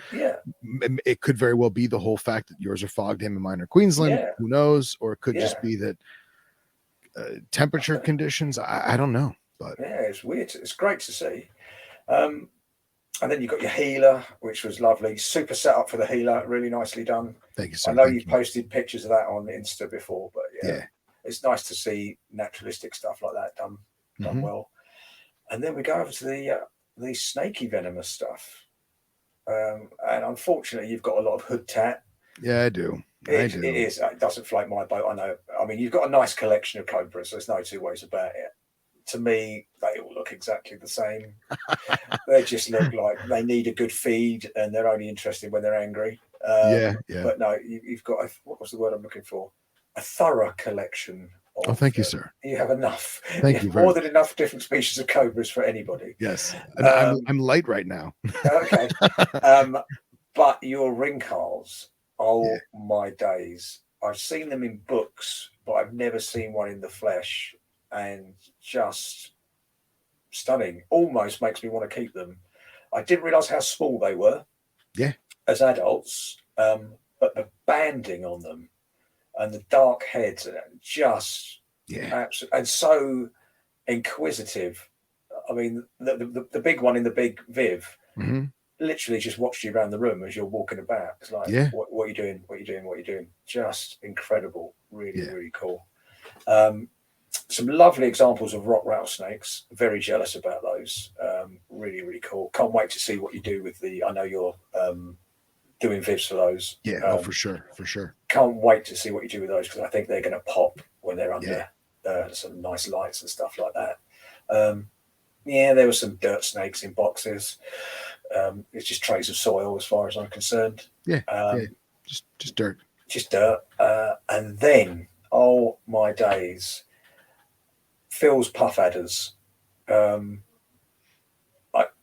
it could very well be the whole fact that yours are Fogdam and mine are Queensland. Who knows? Or it could just be that temperature conditions. I don't know. But yeah, it's weird. It's great to see. And then you've got your healer, which was lovely. Super setup for the healer. Really nicely done. Thank you, sir. I know you've posted pictures of that on Insta before, but it's nice to see naturalistic stuff like that done well. And then we go over to the snaky venomous stuff. And unfortunately, you've got a lot of hood tat. Yeah, I do. It is. It doesn't float my boat, I know. I mean, you've got a nice collection of cobras. There's no two ways about it. To me, they all look exactly the same. They just look like they need a good feed, and they're only interested when they're angry. But no, you've got what was the word I'm looking for? A thorough collection. Thank you, sir. You have enough. Thank you. More than enough different species of cobras for anybody. Yes, and I'm light right now. Okay, but your ringcarls, my days! I've seen them in books, but I've never seen one in the flesh. And just stunning. Almost makes me want to keep them. I didn't realize how small they were as adults, but the banding on them and the dark heads are just absolutely, and so inquisitive. I mean, the big one in the big Viv literally just watched you around the room as you're walking about. It's like, what are you doing? What are you doing? What are you doing? Just incredible. Really, really cool. Some lovely examples of rock rattlesnakes. Very jealous about those. Really, really cool. Can't wait to see what you do with I know you're doing Vivs for those. Yeah, for sure. Can't wait to see what you do with those, because I think they're going to pop when they're under some nice lights and stuff like that. There were some dirt snakes in boxes. It's just trays of soil as far as I'm concerned. Just dirt. Just dirt. And then, oh my days, Phil's puff adders.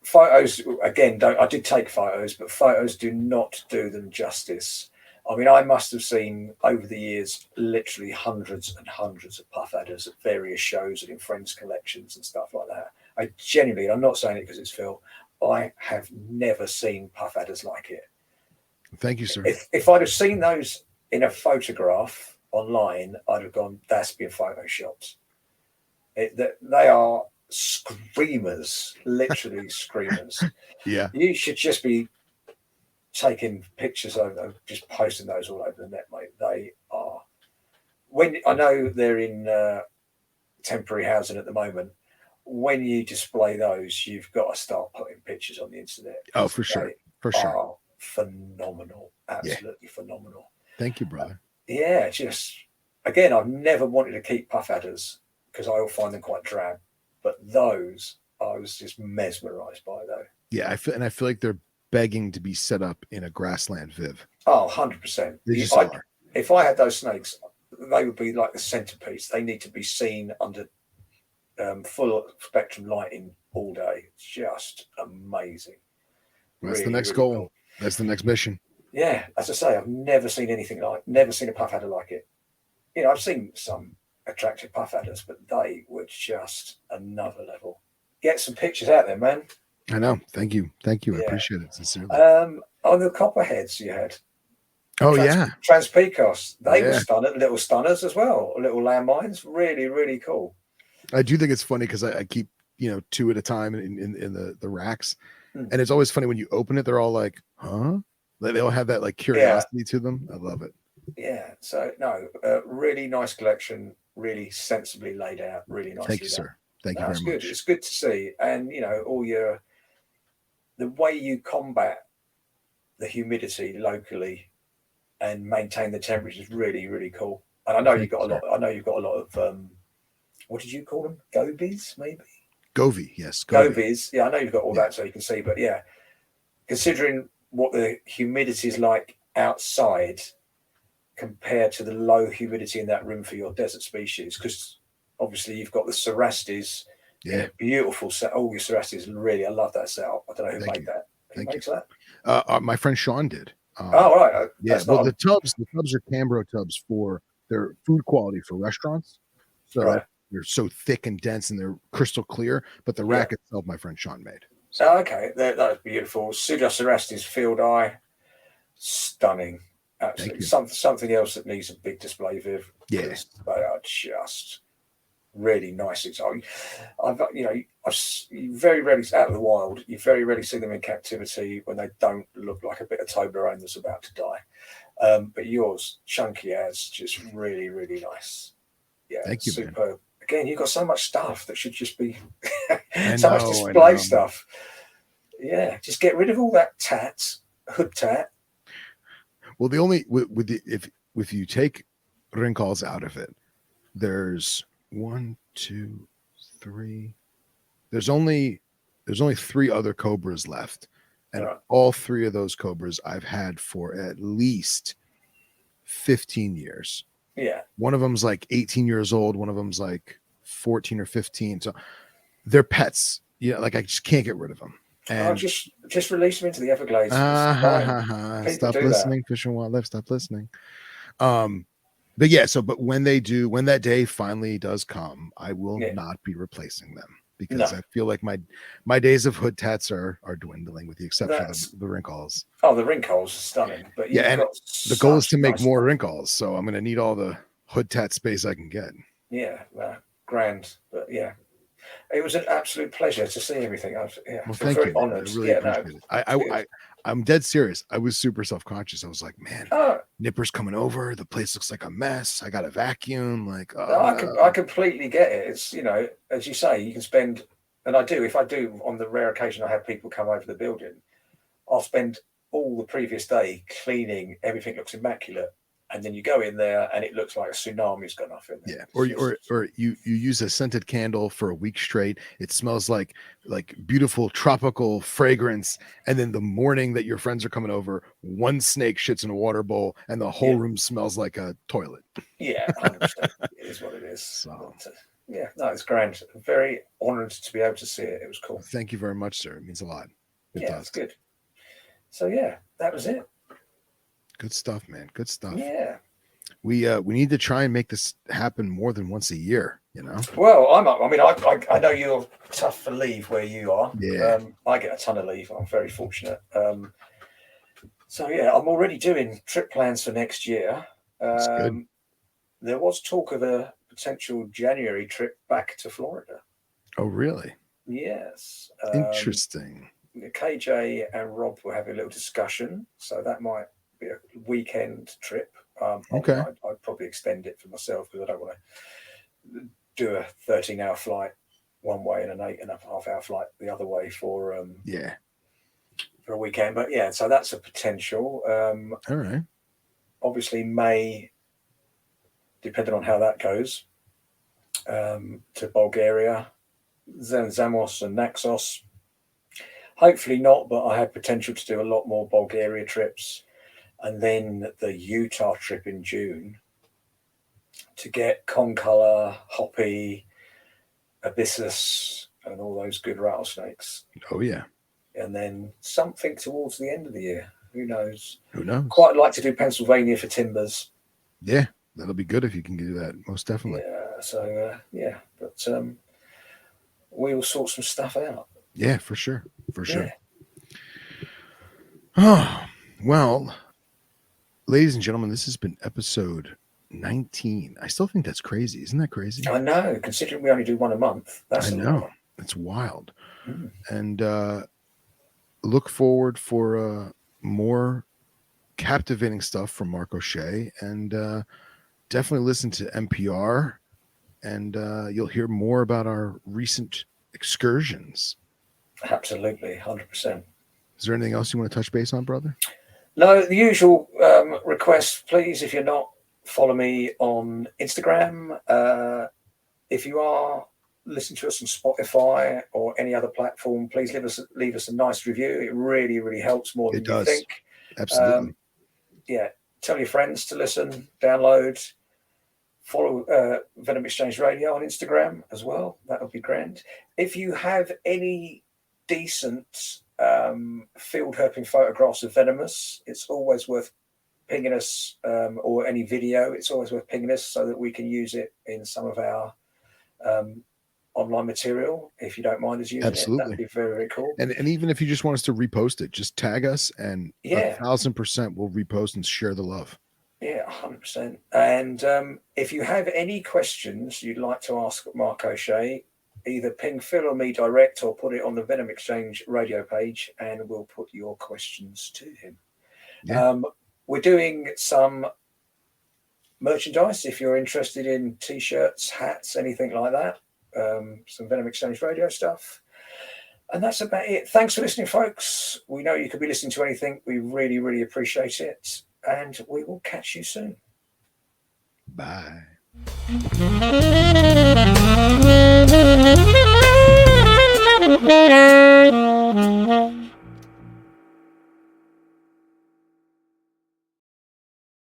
Photos again. I did take photos, but photos do not do them justice. I mean, I must have seen over the years literally hundreds and hundreds of puff adders at various shows and in friends' collections and stuff like that. I genuinely, and I'm not saying it because it's Phil, I have never seen puff adders like it. Thank you, sir. If I'd have seen those in a photograph online, I'd have gone, that's been photoshopped. They are screamers, literally screamers. Yeah. You should just be taking pictures of them, just posting those all over the net, mate. They are, when I know they're in temporary housing at the moment, when you display those, you've got to start putting pictures on the internet. Oh, for sure. For sure. Are phenomenal. Absolutely phenomenal. Thank you, brother. Just again, I've never wanted to keep puff adders because I all find them quite drab, but those I was just mesmerized by, though. Yeah, I feel like they're begging to be set up in a grassland Viv. Oh, 100%. If I had those snakes, they would be like the centerpiece. They need to be seen under full spectrum lighting all day. It's just amazing. That's really, the next goal. Cool. That's the next mission. Yeah, as I say, I've never seen never seen a puff adder like it. You know, I've seen some attractive puff adders, but they were just another level. Get some pictures out there, man. I know. Thank you. I appreciate it sincerely. On the copperheads you had. Transpecos. They were little stunners as well. Little landmines. Really, really cool. I do think it's funny because I keep, two at a time in the racks. And it's always funny when you open it, they're all like, huh? They all have that like curiosity to them. I love it. Yeah. So no, really nice collection, really sensibly laid out, really nicely. Thank you, sir. Thank you very much. It's good to see. And the way you combat the humidity locally and maintain the temperature is really, really cool. And I know you've got a lot of what did you call them? Gobies, maybe? Govie, yes. Gobies. Yeah, I know you've got all that so you can see, but considering what the humidity is like outside compared to the low humidity in that room for your desert species, because obviously you've got the Cerastes. Yeah. Beautiful set. Oh, your Cerastes, really, I love that setup. I don't know who Thank made you. that. Who Thank makes that? My friend Sean did. Oh, right. Yeah. That's Well, not the tubs are Cambro tubs for their food quality for restaurants. So right. they're so thick and dense and they're crystal clear. But the rack itself, my friend Sean made. So. Oh, okay. That's beautiful. Pseudo Cerastes field eye. Stunning. Absolutely. Something else that needs a big display, Viv. Yeah. They are just really nice. I've you very rarely out of the wild. You very rarely see them in captivity when they don't look like a bit of Toblerone that's about to die. But yours, chunky as, just really, really nice. Yeah, thank you, superb. Man. Again, you've got so much stuff that should just be much display stuff. Yeah, just get rid of all that hood tat. Well, the only if you take wrinkles out of it, there's 1, 2, 3. There's only 3 other cobras left, and all 3 of those cobras I've had for at least 15 years. Yeah, one of them's like 18 years old. One of them's like 14 or 15. So they're pets. Yeah, like I just can't get rid of them. And just release them into the Everglades. Stop listening, Fish and Wildlife. Stop listening. But yeah, but when that day finally does come, I will not be replacing them because I feel like my days of hood tats are dwindling, with the exception of the wrinkles. Oh, the wrinkles are stunning. But yeah, and the goal is to make more wrinkles, so I'm going to need all the hood tat space I can get. Yeah, grand. But yeah, it was an absolute pleasure to see everything. Well, thank you. Honored. I really appreciate it. I'm dead serious. I was super self-conscious. I was like, man, Nipper's coming over. The place looks like a mess. I got a vacuum. Like, I completely get it. It's, as you say, you can spend, and I do, if I do on the rare occasion I have people come over the building, I'll spend all the previous day cleaning. Everything looks immaculate. And then you go in there and it looks like a tsunami's gone off in there. Yeah. Or you use a scented candle for a week straight. It smells like beautiful tropical fragrance. And then the morning that your friends are coming over, one snake shits in a water bowl and the whole room smells like a toilet. Yeah, 100%. It is what it is. So. But, it's grand. I'm very honored to be able to see it. It was cool. Thank you very much, sir. It means a lot. It's good. So that was it. Good stuff, man. Good stuff. Yeah. We need to try and make this happen more than once a year, Well, I know you're tough for leave where you are. Yeah. I get a ton of leave. I'm very fortunate. So I'm already doing trip plans for next year. That's good. There was talk of a potential January trip back to Florida. Oh, really? Yes. Interesting. KJ and Rob were having a little discussion, so that might be a weekend trip. Okay. I'd probably extend it for myself because I don't want to do a 13-hour flight one way and an 8.5-hour flight the other way for a weekend. But so that's a potential. All right. Obviously, May, depending on how that goes, to Bulgaria, then Zamos and Naxos. Hopefully not, but I have potential to do a lot more Bulgaria trips. And then the Utah trip in June to get concolor, hoppy, abyssus, and all those good rattlesnakes. Oh, yeah. And then something towards the end of the year. Who knows? Who knows? Quite like to do Pennsylvania for timbers. Yeah, that'll be good if you can do that. Most definitely. Yeah. So, but we will sort some stuff out. Yeah, for sure. For sure. Oh, well, ladies and gentlemen, this has been episode 19. I still think that's crazy. Isn't that crazy? I know, considering we only do one a month. I know. It's wild. And look forward for more captivating stuff from Mark O'Shea. And definitely listen to NPR. And you'll hear more about our recent excursions. Absolutely, 100%. Is there anything else you want to touch base on, brother? No, the usual request, please, if you're not, follow me on Instagram. If you are listening to us on Spotify or any other platform, please leave us a nice review. It really, really helps more than you think. Absolutely. tell your friends to listen, download, follow Venom Exchange Radio on Instagram as well. That would be grand. If you have any decent field herping photographs of Venomous, it's always worth pinging us, or any video, it's always worth pinging us so that we can use it in some of our online material. If you don't mind us using Absolutely. it, that'd be very, very cool. And even if you just want us to repost it, just tag us, and 1,000% we'll repost and share the love. Yeah, 100%. And if you have any questions you'd like to ask Mark O'Shea, either ping Phil or me direct, or put it on the Venom Exchange radio page, and we'll put your questions to him. Yeah. We're doing some merchandise if you're interested in t-shirts, hats, anything like that. Some Venom Exchange Radio stuff. And that's about it. Thanks for listening, folks. We know you could be listening to anything. We really, really appreciate it. And we will catch you soon. Bye.